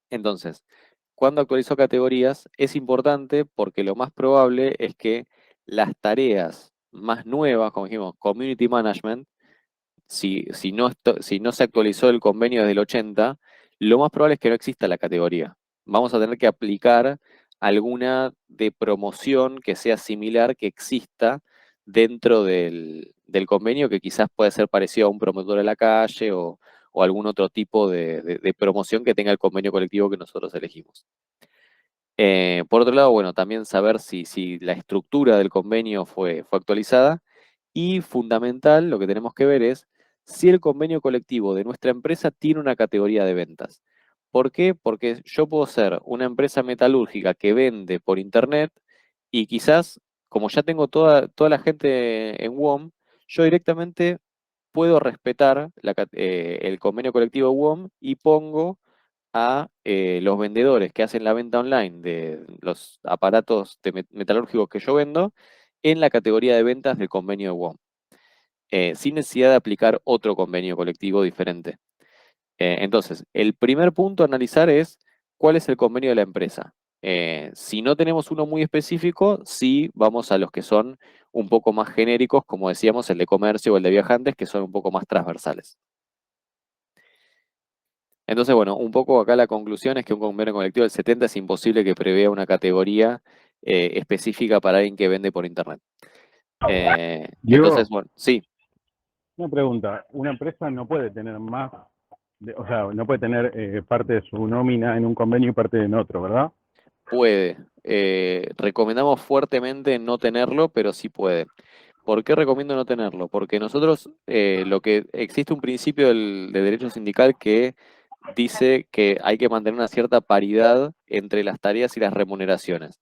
Entonces, cuando actualizo categorías es importante porque lo más probable es que las tareas más nuevas, como dijimos, Community Management, si no se actualizó el convenio desde el 80, lo más probable es que no exista la categoría. Vamos a tener que aplicar alguna de promoción que sea similar, que exista dentro del convenio, que quizás puede ser parecido a un promotor de la calle o algún otro tipo de promoción que tenga el convenio colectivo que nosotros elegimos. Por otro lado, bueno, también saber si la estructura del convenio fue actualizada y fundamental, lo que tenemos que ver es si el convenio colectivo de nuestra empresa tiene una categoría de ventas. ¿Por qué? Porque yo puedo ser una empresa metalúrgica que vende por internet y quizás, como ya tengo toda la gente en WOM, yo directamente puedo respetar el convenio colectivo WOM y pongo a los vendedores que hacen la venta online de los aparatos metalúrgicos que yo vendo en la categoría de ventas del convenio de WOM, sin necesidad de aplicar otro convenio colectivo diferente. Entonces, el primer punto a analizar es cuál es el convenio de la empresa. Si no tenemos uno muy específico, sí vamos a los que son un poco más genéricos, como decíamos, el de comercio o el de viajantes, que son un poco más transversales. Entonces, bueno, un poco acá la conclusión es que un convenio colectivo del 70 es imposible que prevea una categoría específica para alguien que vende por internet. Diego, Entonces, bueno, sí, una pregunta. Una empresa no puede tener más, o sea, no puede tener parte de su nómina en un convenio y parte en otro, ¿verdad? puede. Recomendamos fuertemente no tenerlo, pero sí puede. ¿Por qué recomiendo no tenerlo? Porque nosotros, existe un principio de derecho sindical que dice que hay que mantener una cierta paridad entre las tareas y las remuneraciones.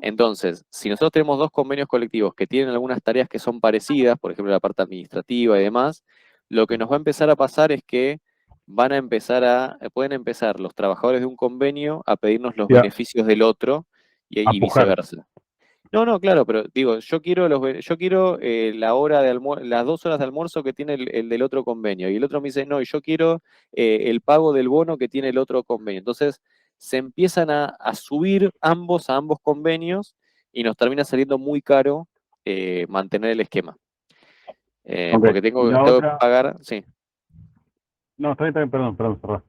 Entonces, si nosotros tenemos dos convenios colectivos que tienen algunas tareas que son parecidas, por ejemplo la parte administrativa y demás, lo que nos va a empezar a pasar es que pueden empezar los trabajadores de un convenio a pedirnos los Ya, beneficios del otro a y pujar. viceversa. No, no, claro, pero digo, yo quiero la hora de las 2 horas de almuerzo que tiene el del otro convenio. Y el otro me dice, no, y yo quiero el pago del bono que tiene el otro convenio. Entonces, se empiezan a subir ambos a ambos convenios y nos termina saliendo muy caro mantener el esquema. Ok. Porque Y tengo la que otra, pagar, sí. no, está bien, perdón, perdón.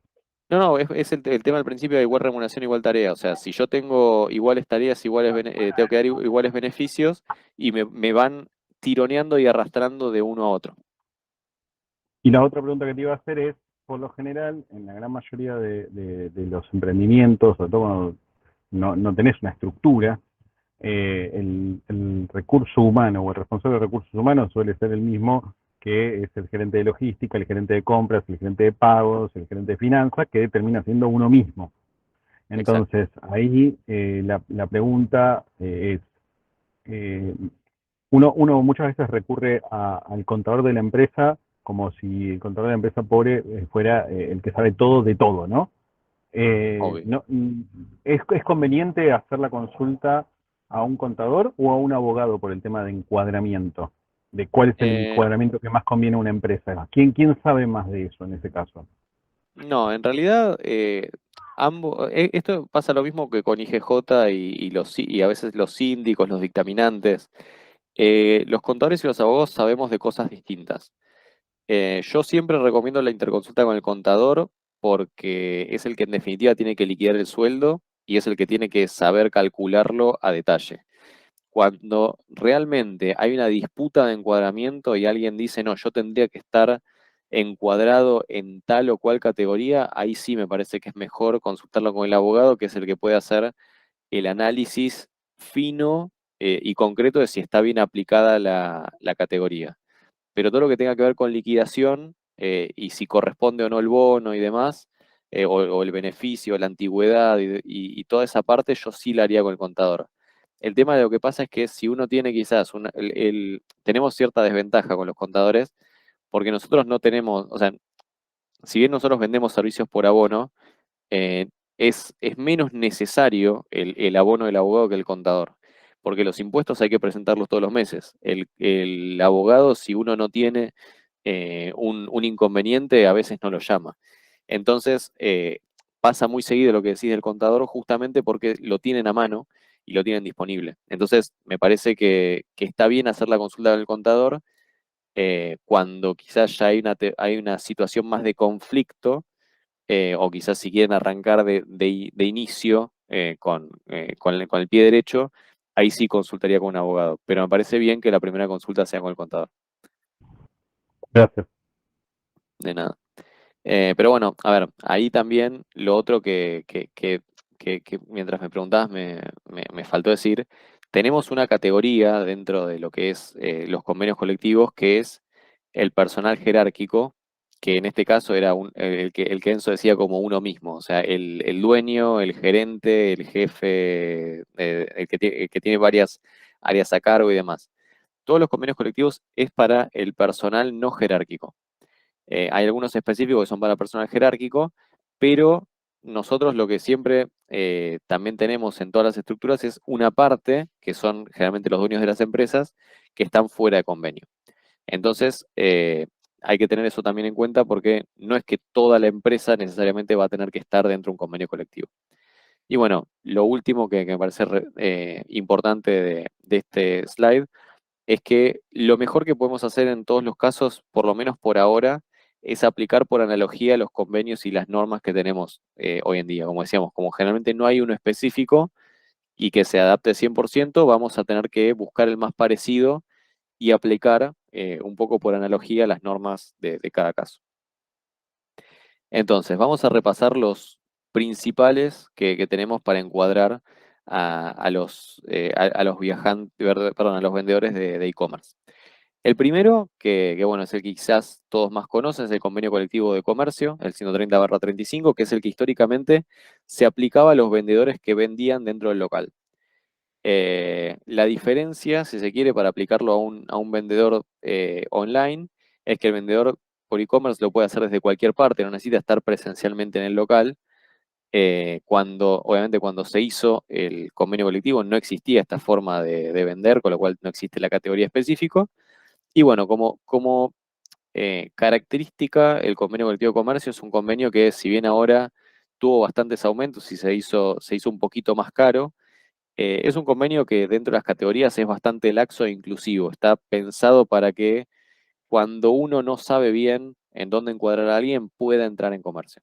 No, es el tema del principio de igual remuneración, igual tarea. O sea, si yo tengo iguales tareas, tengo que dar iguales beneficios y me van tironeando y arrastrando de uno a otro. Y la otra pregunta que te iba a hacer es, por lo general, en la gran mayoría de los emprendimientos, sobre todo cuando no tenés una estructura, el recurso humano o el responsable de recursos humanos suele ser el mismo que es el gerente de logística, el gerente de compras, el gerente de pagos, el gerente de finanzas, que termina siendo uno mismo. Exacto. Entonces, ahí la pregunta es, eh, uno muchas veces recurre al contador de la empresa como si el contador de la empresa pobre fuera el que sabe todo de todo, ¿no? Obvio. ¿Es conveniente hacer la consulta a un contador o a un abogado por el tema de encuadramiento? De cuál es el Eh, encuadramiento que más conviene a una empresa. ¿Quién sabe más de eso en ese caso? no, en realidad, esto pasa lo mismo que con IGJ y a veces los síndicos, los dictaminantes. Los contadores y los abogados sabemos de cosas distintas. Yo siempre recomiendo la interconsulta con el contador porque es el que en definitiva tiene que liquidar el sueldo y es el que tiene que saber calcularlo a detalle. Cuando realmente hay una disputa de encuadramiento y alguien dice, no, yo tendría que estar encuadrado en tal o cual categoría, ahí sí me parece que es mejor consultarlo con el abogado, que es el que puede hacer el análisis fino y concreto de si está bien aplicada la categoría. Pero todo lo que tenga que ver con liquidación y si corresponde o no el bono y demás, o el beneficio, la antigüedad y toda esa parte, yo sí la haría con el contador. El tema de lo que pasa es que si uno tiene quizás, tenemos cierta desventaja con los contadores, porque nosotros no tenemos, o sea, si bien nosotros vendemos servicios por abono, eh, es menos necesario el abono del abogado que el contador, porque los impuestos hay que presentarlos todos los meses. El abogado, si uno no tiene un inconveniente, a veces no lo llama. Entonces, pasa muy seguido lo que decís del contador justamente porque lo tienen a mano y lo tienen disponible. Entonces, me parece que está bien hacer la consulta del contador cuando quizás ya hay una situación más de conflicto o quizás si quieren arrancar de inicio con el pie derecho, ahí sí consultaría con un abogado. Pero me parece bien que la primera consulta sea con el contador. Gracias. De nada. Pero bueno, a ver, ahí también lo otro que mientras me preguntabas me faltó decir, tenemos una categoría dentro de lo que es los convenios colectivos, que es el personal jerárquico, que en este caso era el que Enzo decía como uno mismo, o sea, el dueño, el gerente, el jefe, el que tiene varias áreas a cargo y demás. Todos los convenios colectivos es para el personal no jerárquico. Hay algunos específicos que son para personal jerárquico, pero nosotros lo que siempre también tenemos en todas las estructuras es una parte, que son generalmente los dueños de las empresas, que están fuera de convenio. Entonces, hay que tener eso también en cuenta porque no es que toda la empresa necesariamente va a tener que estar dentro de un convenio colectivo. Y bueno, lo último que me parece importante de este slide es que lo mejor que podemos hacer en todos los casos, por lo menos por ahora, es aplicar por analogía los convenios y las normas que tenemos hoy en día. Como decíamos, como generalmente no hay uno específico y que se adapte 100%, vamos a tener que buscar el más parecido y aplicar un poco por analogía las normas de cada caso. Entonces, vamos a repasar los principales que tenemos para encuadrar a los viajantes, perdón, a los vendedores de e-commerce. El primero, que bueno, es el que quizás todos más conocen, es el convenio colectivo de comercio, el 130/35, que es el que históricamente se aplicaba a los vendedores que vendían dentro del local. La diferencia, si se quiere, para aplicarlo a un vendedor online, es que el vendedor por e-commerce lo puede hacer desde cualquier parte, no necesita estar presencialmente en el local. Obviamente cuando se hizo el convenio colectivo no existía esta forma de vender, con lo cual no existe la categoría específica. Y bueno, como característica, el convenio colectivo de comercio es un convenio que, si bien ahora tuvo bastantes aumentos y se hizo un poquito más caro, es un convenio que dentro de las categorías es bastante laxo e inclusivo. Está pensado para que cuando uno no sabe bien en dónde encuadrar a alguien, pueda entrar en comercio.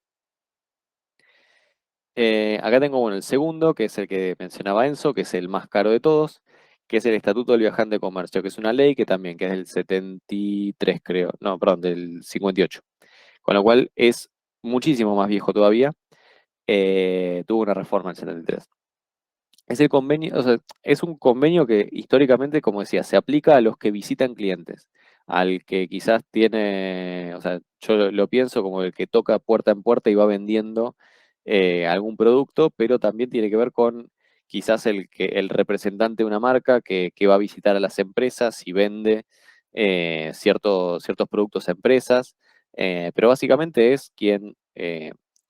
Acá tengo, bueno, el segundo, que es el que mencionaba Enzo, que es el más caro de todos, que es el Estatuto del Viajante de Comercio, que es una ley que también, que es del 73, creo, no, perdón, del 58. Con lo cual es muchísimo más viejo todavía. Tuvo una reforma en el 73. Es el convenio, o sea, es un convenio que históricamente, como decía, se aplica a los que visitan clientes. Al que quizás tiene, o sea, yo lo pienso como el que toca puerta en puerta y va vendiendo algún producto, pero también tiene que ver con quizás el representante de una marca que va a visitar a las empresas y vende ciertos productos a empresas, pero básicamente es quien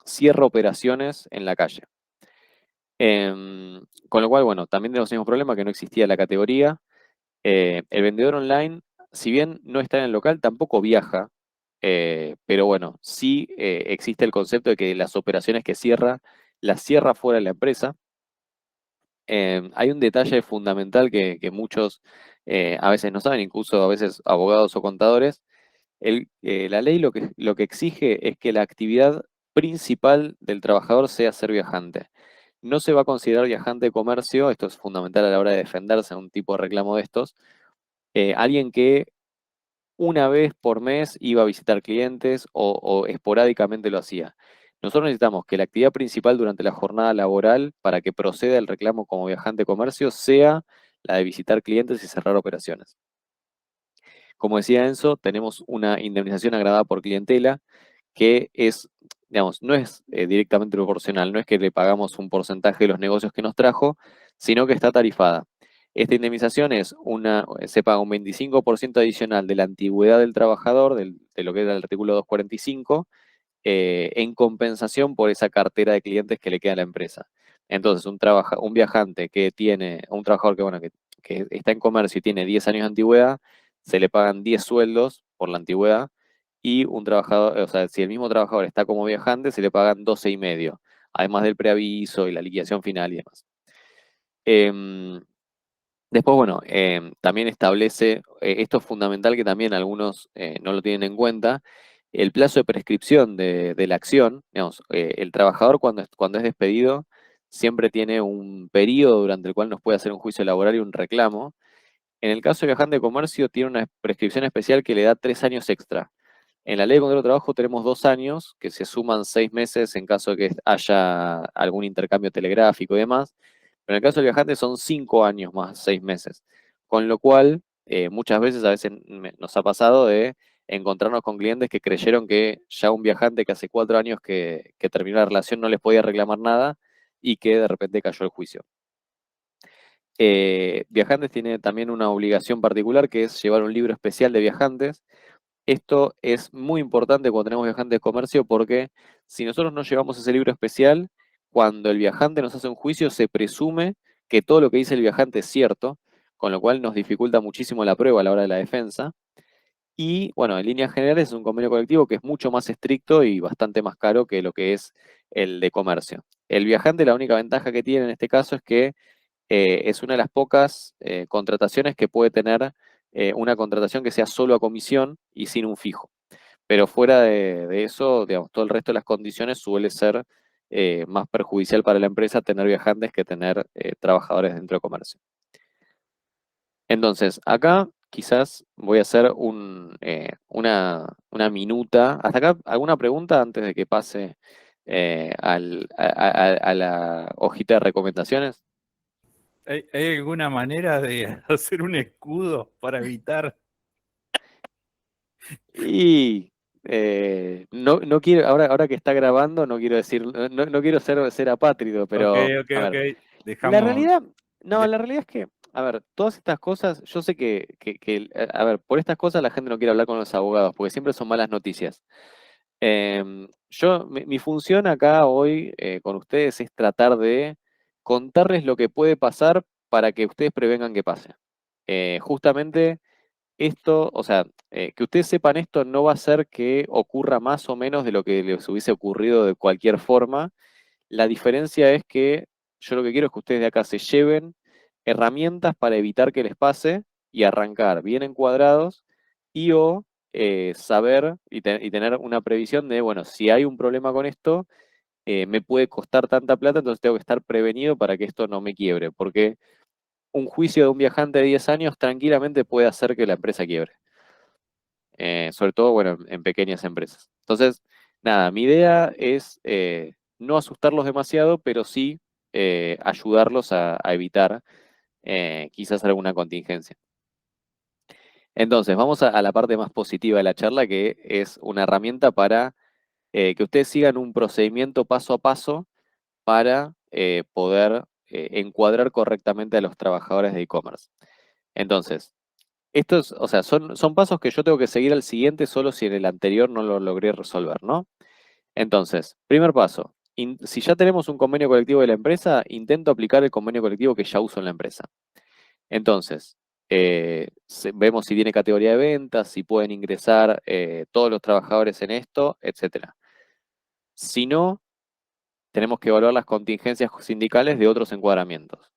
cierra operaciones en la calle. Con lo cual, bueno, también tenemos el mismo problema que no existía la categoría. El vendedor online, si bien no está en el local, tampoco viaja, pero bueno, sí existe el concepto de que las operaciones que cierra, las cierra fuera de la empresa. Hay un detalle fundamental que muchos a veces no saben, incluso a veces abogados o contadores. La ley lo que exige es que la actividad principal del trabajador sea ser viajante. No se va a considerar viajante de comercio, esto es fundamental a la hora de defenderse de un tipo de reclamo de estos, alguien que una vez por mes iba a visitar clientes o esporádicamente lo hacía. Nosotros necesitamos que la actividad principal durante la jornada laboral para que proceda el reclamo como viajante de comercio sea la de visitar clientes y cerrar operaciones. Como decía Enzo, tenemos una indemnización agravada por clientela que es, digamos, no es directamente proporcional, no es que le pagamos un porcentaje de los negocios que nos trajo, sino que está tarifada. Esta indemnización se paga un 25% adicional de la antigüedad del trabajador, de lo que era el artículo 245, en compensación por esa cartera de clientes que le queda a la empresa. Entonces, un viajante que tiene, un trabajador bueno, que está en comercio y tiene 10 años de antigüedad, se le pagan 10 sueldos por la antigüedad, y un trabajador, o sea, si el mismo trabajador está como viajante, se le pagan 12 y medio, además del preaviso y la liquidación final y demás. Em, Después, bueno, también establece, esto es fundamental que también algunos no lo tienen en cuenta, el plazo de prescripción de la acción. Digamos, el trabajador cuando es despedido siempre tiene un periodo durante el cual nos puede hacer un juicio laboral y un reclamo. En el caso de viajante de comercio tiene una prescripción especial que le da 3 años extra. En la ley de contrato de trabajo tenemos 2 años, que se suman 6 meses en caso de que haya algún intercambio telegráfico y demás. Pero en el caso del viajante son 5 años más 6 meses. Con lo cual, muchas veces, a veces nos ha pasado de encontrarnos con clientes que creyeron que ya un viajante que hace 4 años que terminó la relación no les podía reclamar nada y que de repente cayó el juicio. Viajantes tiene también una obligación particular que es llevar un libro especial de viajantes. Esto es muy importante cuando tenemos viajantes de comercio porque si nosotros no llevamos ese libro especial, cuando el viajante nos hace un juicio se presume que todo lo que dice el viajante es cierto, con lo cual nos dificulta muchísimo la prueba a la hora de la defensa. Y bueno, en líneas generales es un convenio colectivo que es mucho más estricto y bastante más caro que lo que es el de comercio. El viajante, la única ventaja que tiene en este caso es que es una de las pocas contrataciones que puede tener una contratación que sea solo a comisión y sin un fijo. Pero fuera de eso, digamos, todo el resto de las condiciones suele ser más perjudicial para la empresa tener viajantes que tener trabajadores dentro de comercio. Entonces, acá quizás voy a hacer una minuta. ¿Hasta acá alguna pregunta antes de que pase a la hojita de recomendaciones? ¿Hay alguna manera de hacer un escudo para evitar? Y no quiero, ahora que está grabando, no quiero decir, no quiero ser apátrida, Ok, pero ok, a ok. ver, la Dejamos. realidad, no, de- la realidad es que, a ver, todas estas cosas, yo sé a ver, por estas cosas la gente no quiere hablar con los abogados, porque siempre son malas noticias. Mi función acá hoy con ustedes es tratar de contarles lo que puede pasar para que ustedes prevengan que pase. Justamente esto, o sea, que ustedes sepan esto no va a hacer que ocurra más o menos de lo que les hubiese ocurrido de cualquier forma. La diferencia es que yo lo que quiero es que ustedes de acá se lleven herramientas para evitar que les pase y arrancar bien encuadrados y o saber y tener una previsión de, bueno, si hay un problema con esto, me puede costar tanta plata, entonces tengo que estar prevenido para que esto no me quiebre, porque un juicio de un viajante de 10 años tranquilamente puede hacer que la empresa quiebre. Sobre todo, bueno, en pequeñas empresas. Entonces, nada, mi idea es no asustarlos demasiado, pero sí ayudarlos a evitar quizás alguna contingencia. Entonces, vamos a la parte más positiva de la charla, que es una herramienta para que ustedes sigan un procedimiento paso a paso para poder encuadrar correctamente a los trabajadores de e-commerce. Entonces, estos, o sea, son pasos que yo tengo que seguir al siguiente solo si en el anterior no lo logré resolver, ¿no? Entonces, primer paso, si ya tenemos un convenio colectivo de la empresa, intento aplicar el convenio colectivo que ya uso en la empresa. Entonces, vemos si tiene categoría de ventas, si pueden ingresar todos los trabajadores en esto, etcétera. Si no, tenemos que evaluar las contingencias sindicales de otros encuadramientos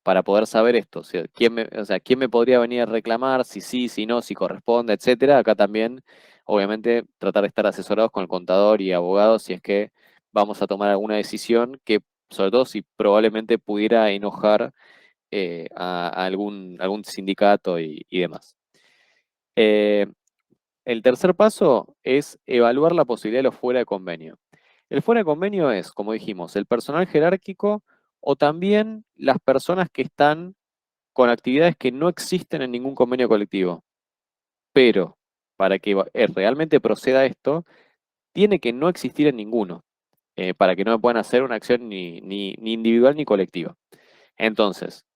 para poder saber esto. O sea, quién me podría venir a reclamar, si sí, si no, si corresponde, etcétera. Acá también, obviamente, tratar de estar asesorados con el contador y abogados si es que vamos a tomar alguna decisión que, sobre todo, si probablemente pudiera enojar a algún sindicato y demás. El tercer paso es evaluar la posibilidad de los fuera de convenio. El fuera de convenio es, como dijimos, el personal jerárquico o también las personas que están con actividades que no existen en ningún convenio colectivo. Pero para que realmente proceda esto, tiene que no existir en ninguno, para que no me puedan hacer una acción ni individual ni colectiva. Entonces,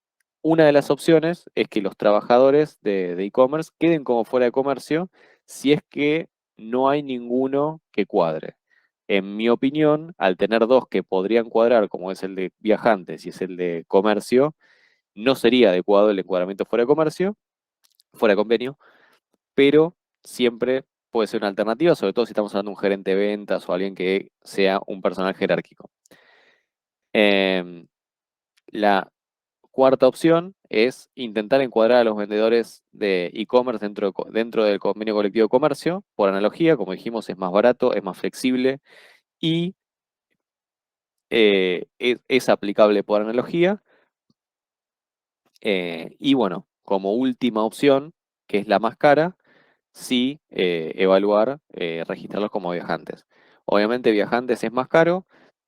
una de las opciones es que los trabajadores de e-commerce queden como fuera de comercio si es que no hay ninguno que cuadre. En mi opinión, al tener dos que podrían cuadrar, como es el de viajantes y es el de comercio, no sería adecuado el encuadramiento fuera de comercio, fuera de convenio, pero siempre puede ser una alternativa, sobre todo si estamos hablando de un gerente de ventas o alguien que sea un personal jerárquico. La cuarta opción es intentar encuadrar a los vendedores de e-commerce dentro del convenio colectivo de comercio. Por analogía, como dijimos, es más barato, es más flexible y es aplicable por analogía. Y bueno, como última opción, que es la más cara, sí evaluar, registrarlos como viajantes. Obviamente viajantes es más caro,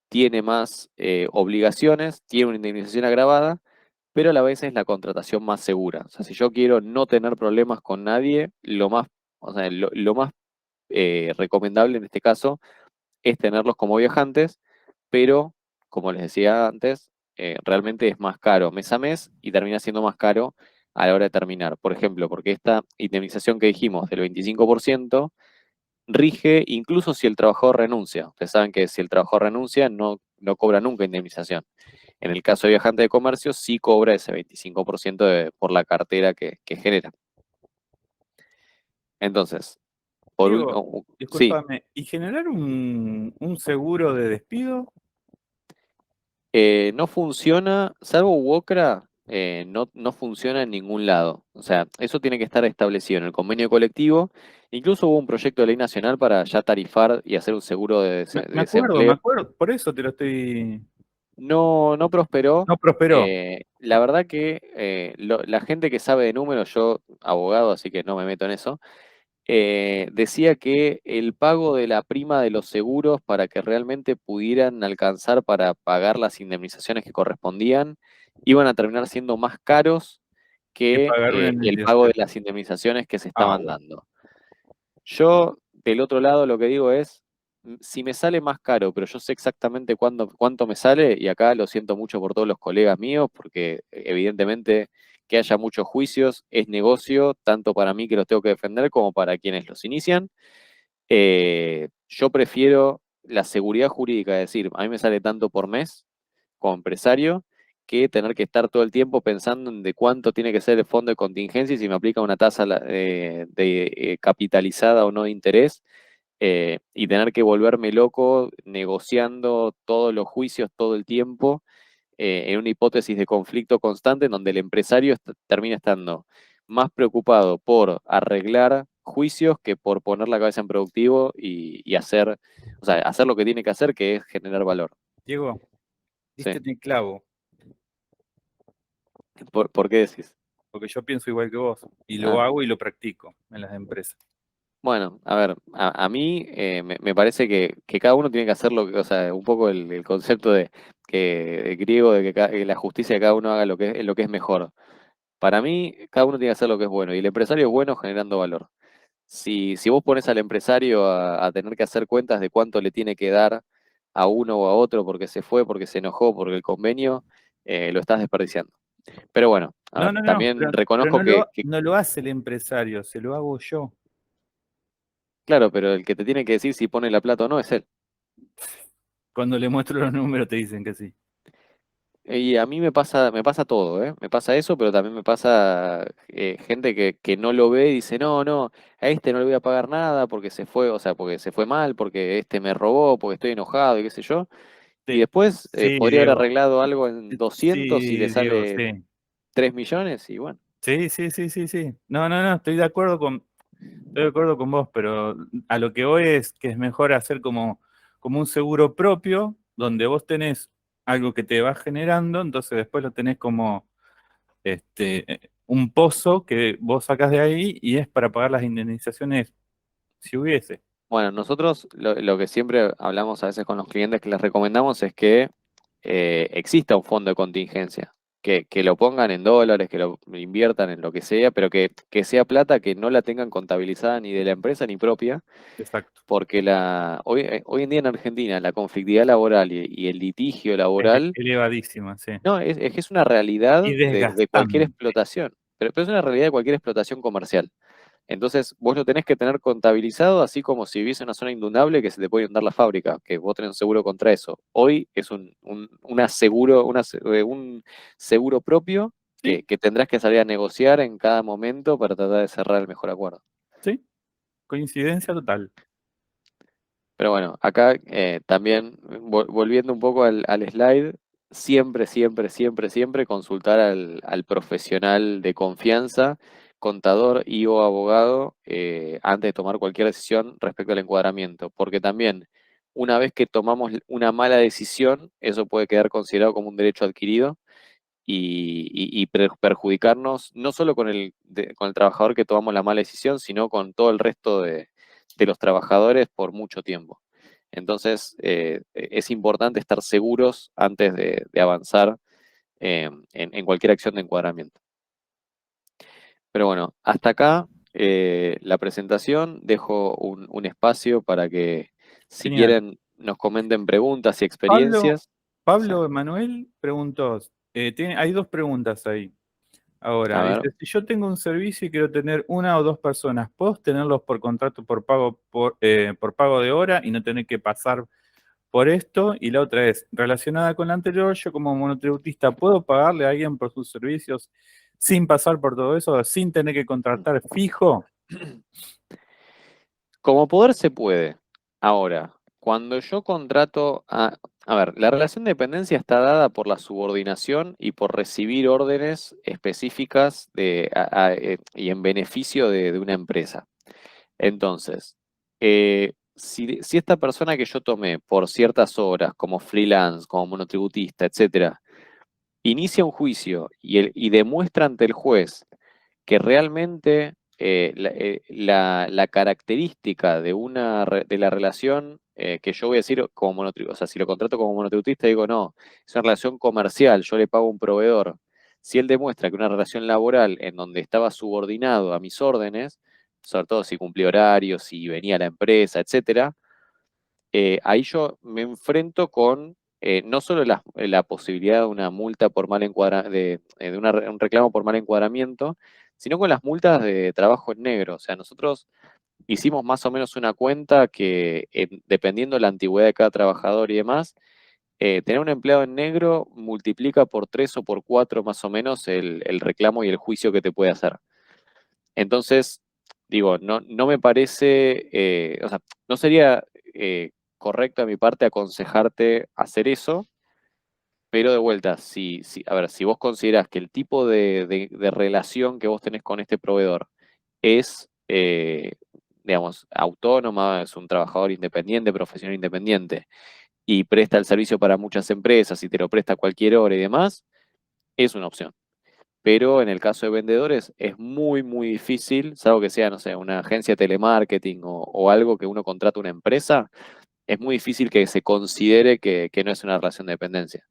tiene más obligaciones, tiene una indemnización agravada, pero a la vez es la contratación más segura. O sea, si yo quiero no tener problemas con nadie, lo más recomendable en este caso es tenerlos como viajantes, pero como les decía antes, realmente es más caro mes a mes y termina siendo más caro a la hora de terminar. Por ejemplo, porque esta indemnización que dijimos del 25% rige incluso si el trabajador renuncia. Ustedes saben que si el trabajador renuncia no cobra nunca indemnización. En el caso de viajante de comercio sí cobra ese 25% por la cartera que genera. Entonces, por Diego, último, sí. discúlpame, ¿y generar un seguro de despido? No funciona, salvo Wokra, no funciona en ningún lado. O sea, eso tiene que estar establecido en el convenio colectivo. Incluso hubo un proyecto de ley nacional para ya tarifar y hacer un seguro de Me desempleo. acuerdo, por eso te lo estoy... No prosperó. No prosperó. La verdad que la gente que sabe de números, yo abogado, así que no me meto en eso, decía que el pago de la prima de los seguros para que realmente pudieran alcanzar para pagar las indemnizaciones que correspondían, iban a terminar siendo más caros Que que pagar una el pago de indemnización. las indemnizaciones que se Ah, estaban bueno. dando. Yo, del otro lado, lo que digo es, si me sale más caro, pero yo sé exactamente cuánto me sale, y acá lo siento mucho por todos los colegas míos, porque evidentemente que haya muchos juicios es negocio, tanto para mí que los tengo que defender como para quienes los inician. Yo prefiero la seguridad jurídica, es decir, a mí me sale tanto por mes como empresario, que tener que estar todo el tiempo pensando en de cuánto tiene que ser el fondo de contingencia y si me aplica una tasa capitalizada o no de interés, y tener que volverme loco negociando todos los juicios todo el tiempo, en una hipótesis de conflicto constante en donde el empresario termina estando más preocupado por arreglar juicios que por poner la cabeza en productivo y hacer, o sea, hacer lo que tiene que hacer, que es generar valor. Diego, Sí. diste en el clavo, ¿Por qué decís? porque yo pienso igual que vos, y Ah. lo hago y lo practico en las empresas. Bueno, a ver, a mí me parece que cada uno tiene que hacer lo que, o sea, un poco el concepto de que griego de que la justicia de cada uno haga lo que es mejor. Para mí, cada uno tiene que hacer lo que es bueno, y el empresario es bueno generando valor. Si vos pones al empresario a tener que hacer cuentas de cuánto le tiene que dar a uno o a otro porque se fue, porque se enojó, porque el convenio, lo estás desperdiciando. Pero bueno, a No, ver, no, no, también pero reconozco que no lo hace el empresario, se lo hago yo. claro, pero el que te tiene que decir si pone la plata o no es él. Cuando le muestro los números te dicen que sí. Y a mí me pasa todo, ¿eh? Me pasa eso, pero también me pasa gente que no lo ve y dice, no, no, a este no le voy a pagar nada porque se fue, o sea, porque se fue mal, porque este me robó, porque estoy enojado y qué sé yo. Y Sí, después sí, podría haber Diego. arreglado algo en 200 y le Sí, Diego, sale sí. 3 millones y bueno. Sí, sí, sí, sí, sí. No, no, no, estoy de acuerdo con vos, pero a lo que voy es que es mejor hacer como un seguro propio, donde vos tenés algo que te va generando, entonces después lo tenés como un pozo que vos sacás de ahí y es para pagar las indemnizaciones si hubiese. Bueno, nosotros lo que siempre hablamos a veces con los clientes que les recomendamos es que exista un fondo de contingencia, que lo pongan en dólares, que lo inviertan en lo que sea, pero que sea plata que no la tengan contabilizada ni de la empresa ni propia, Exacto. porque hoy en día en Argentina la conflictividad laboral y el litigio Es laboral, elevadísima, sí. no, es que es una realidad Y de cualquier desgastante. explotación, pero es una realidad de cualquier explotación comercial. Entonces, vos lo tenés que tener contabilizado, así como si viviese en una zona inundable que se te puede inundar la fábrica, que vos tenés un seguro contra eso. Hoy es un seguro propio Sí, que tendrás que salir a negociar en cada momento para tratar de cerrar el mejor acuerdo. sí. Coincidencia total. Pero bueno, acá también, volviendo un poco al slide, siempre, siempre, siempre, siempre consultar al profesional de confianza, contador y o abogado, antes de tomar cualquier decisión respecto al encuadramiento, porque también una vez que tomamos una mala decisión, eso puede quedar considerado como un derecho adquirido y perjudicarnos no solo con el trabajador que tomamos la mala decisión, sino con todo el resto de los trabajadores por mucho tiempo. Entonces, es importante estar seguros antes de avanzar en cualquier acción de encuadramiento. Pero bueno, hasta acá la presentación. Dejo un espacio para que, si Genial. quieren, nos comenten preguntas y Pablo, experiencias. Sí. Pablo Emanuel preguntó, hay dos preguntas ahí. Ahora, A ver. dice, si yo tengo un servicio y quiero tener una o dos personas, ¿puedo tenerlos por contrato por pago de hora y no tener que pasar por esto? Y la otra es, relacionada con la anterior, yo como monotributista, ¿puedo pagarle a alguien por sus servicios sin pasar por todo eso, sin tener que contratar fijo? Como poder se puede. Ahora, cuando yo contrato a ver, la relación de dependencia está dada por la subordinación y por recibir órdenes específicas y en beneficio de una empresa. Entonces, si esta persona que yo tomé por ciertas horas, como freelance, como monotributista, etcétera, inicia un juicio y demuestra ante el juez que realmente la característica de la relación que yo voy a decir como monotributista, o sea, si lo contrato como monotributista, digo, no, es una relación comercial, yo le pago a un proveedor. Si él demuestra que una relación laboral en donde estaba subordinado a mis órdenes, sobre todo si cumplía horarios, si venía a la empresa, etcétera, ahí yo me enfrento con no solo la posibilidad de una multa por mal un reclamo por mal encuadramiento, sino con las multas de trabajo en negro. O sea, nosotros hicimos más o menos una cuenta que dependiendo de la antigüedad de cada trabajador y demás, tener un empleado en negro multiplica por 3 o por 4 más o menos el reclamo y el juicio que te puede hacer. Entonces, digo, no me parece, o sea, no sería correcto de mi parte aconsejarte hacer eso, pero de vuelta, a ver, si vos considerás que el tipo de relación que vos tenés con este proveedor es digamos, autónoma, es un trabajador independiente, profesional independiente, y presta el servicio para muchas empresas y te lo presta a cualquier hora y demás, es una opción. Pero en el caso de vendedores es muy, muy difícil, salvo que sea, no sé, una agencia de telemarketing o algo que uno contrata una empresa, es muy difícil que se considere que no es una relación de dependencia.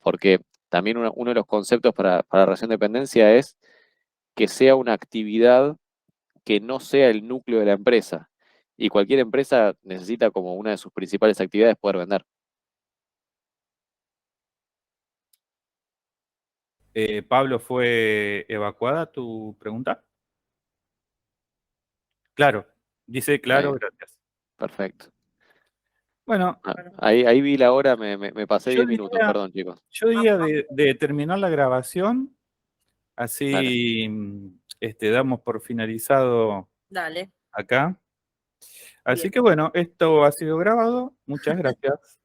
Porque también uno de los conceptos para relación de dependencia es que sea una actividad que no sea el núcleo de la empresa. Y cualquier empresa necesita como una de sus principales actividades poder vender. Pablo, ¿fue evacuada tu pregunta? Claro, dice claro, Ahí, gracias. perfecto. Bueno, Ahí vi la hora, me pasé yo 10 minutos, diría, perdón, chicos. yo diría de terminar la grabación, Dale. así damos por finalizado Dale. acá. Así Bien. que bueno, esto ha sido grabado. Muchas gracias.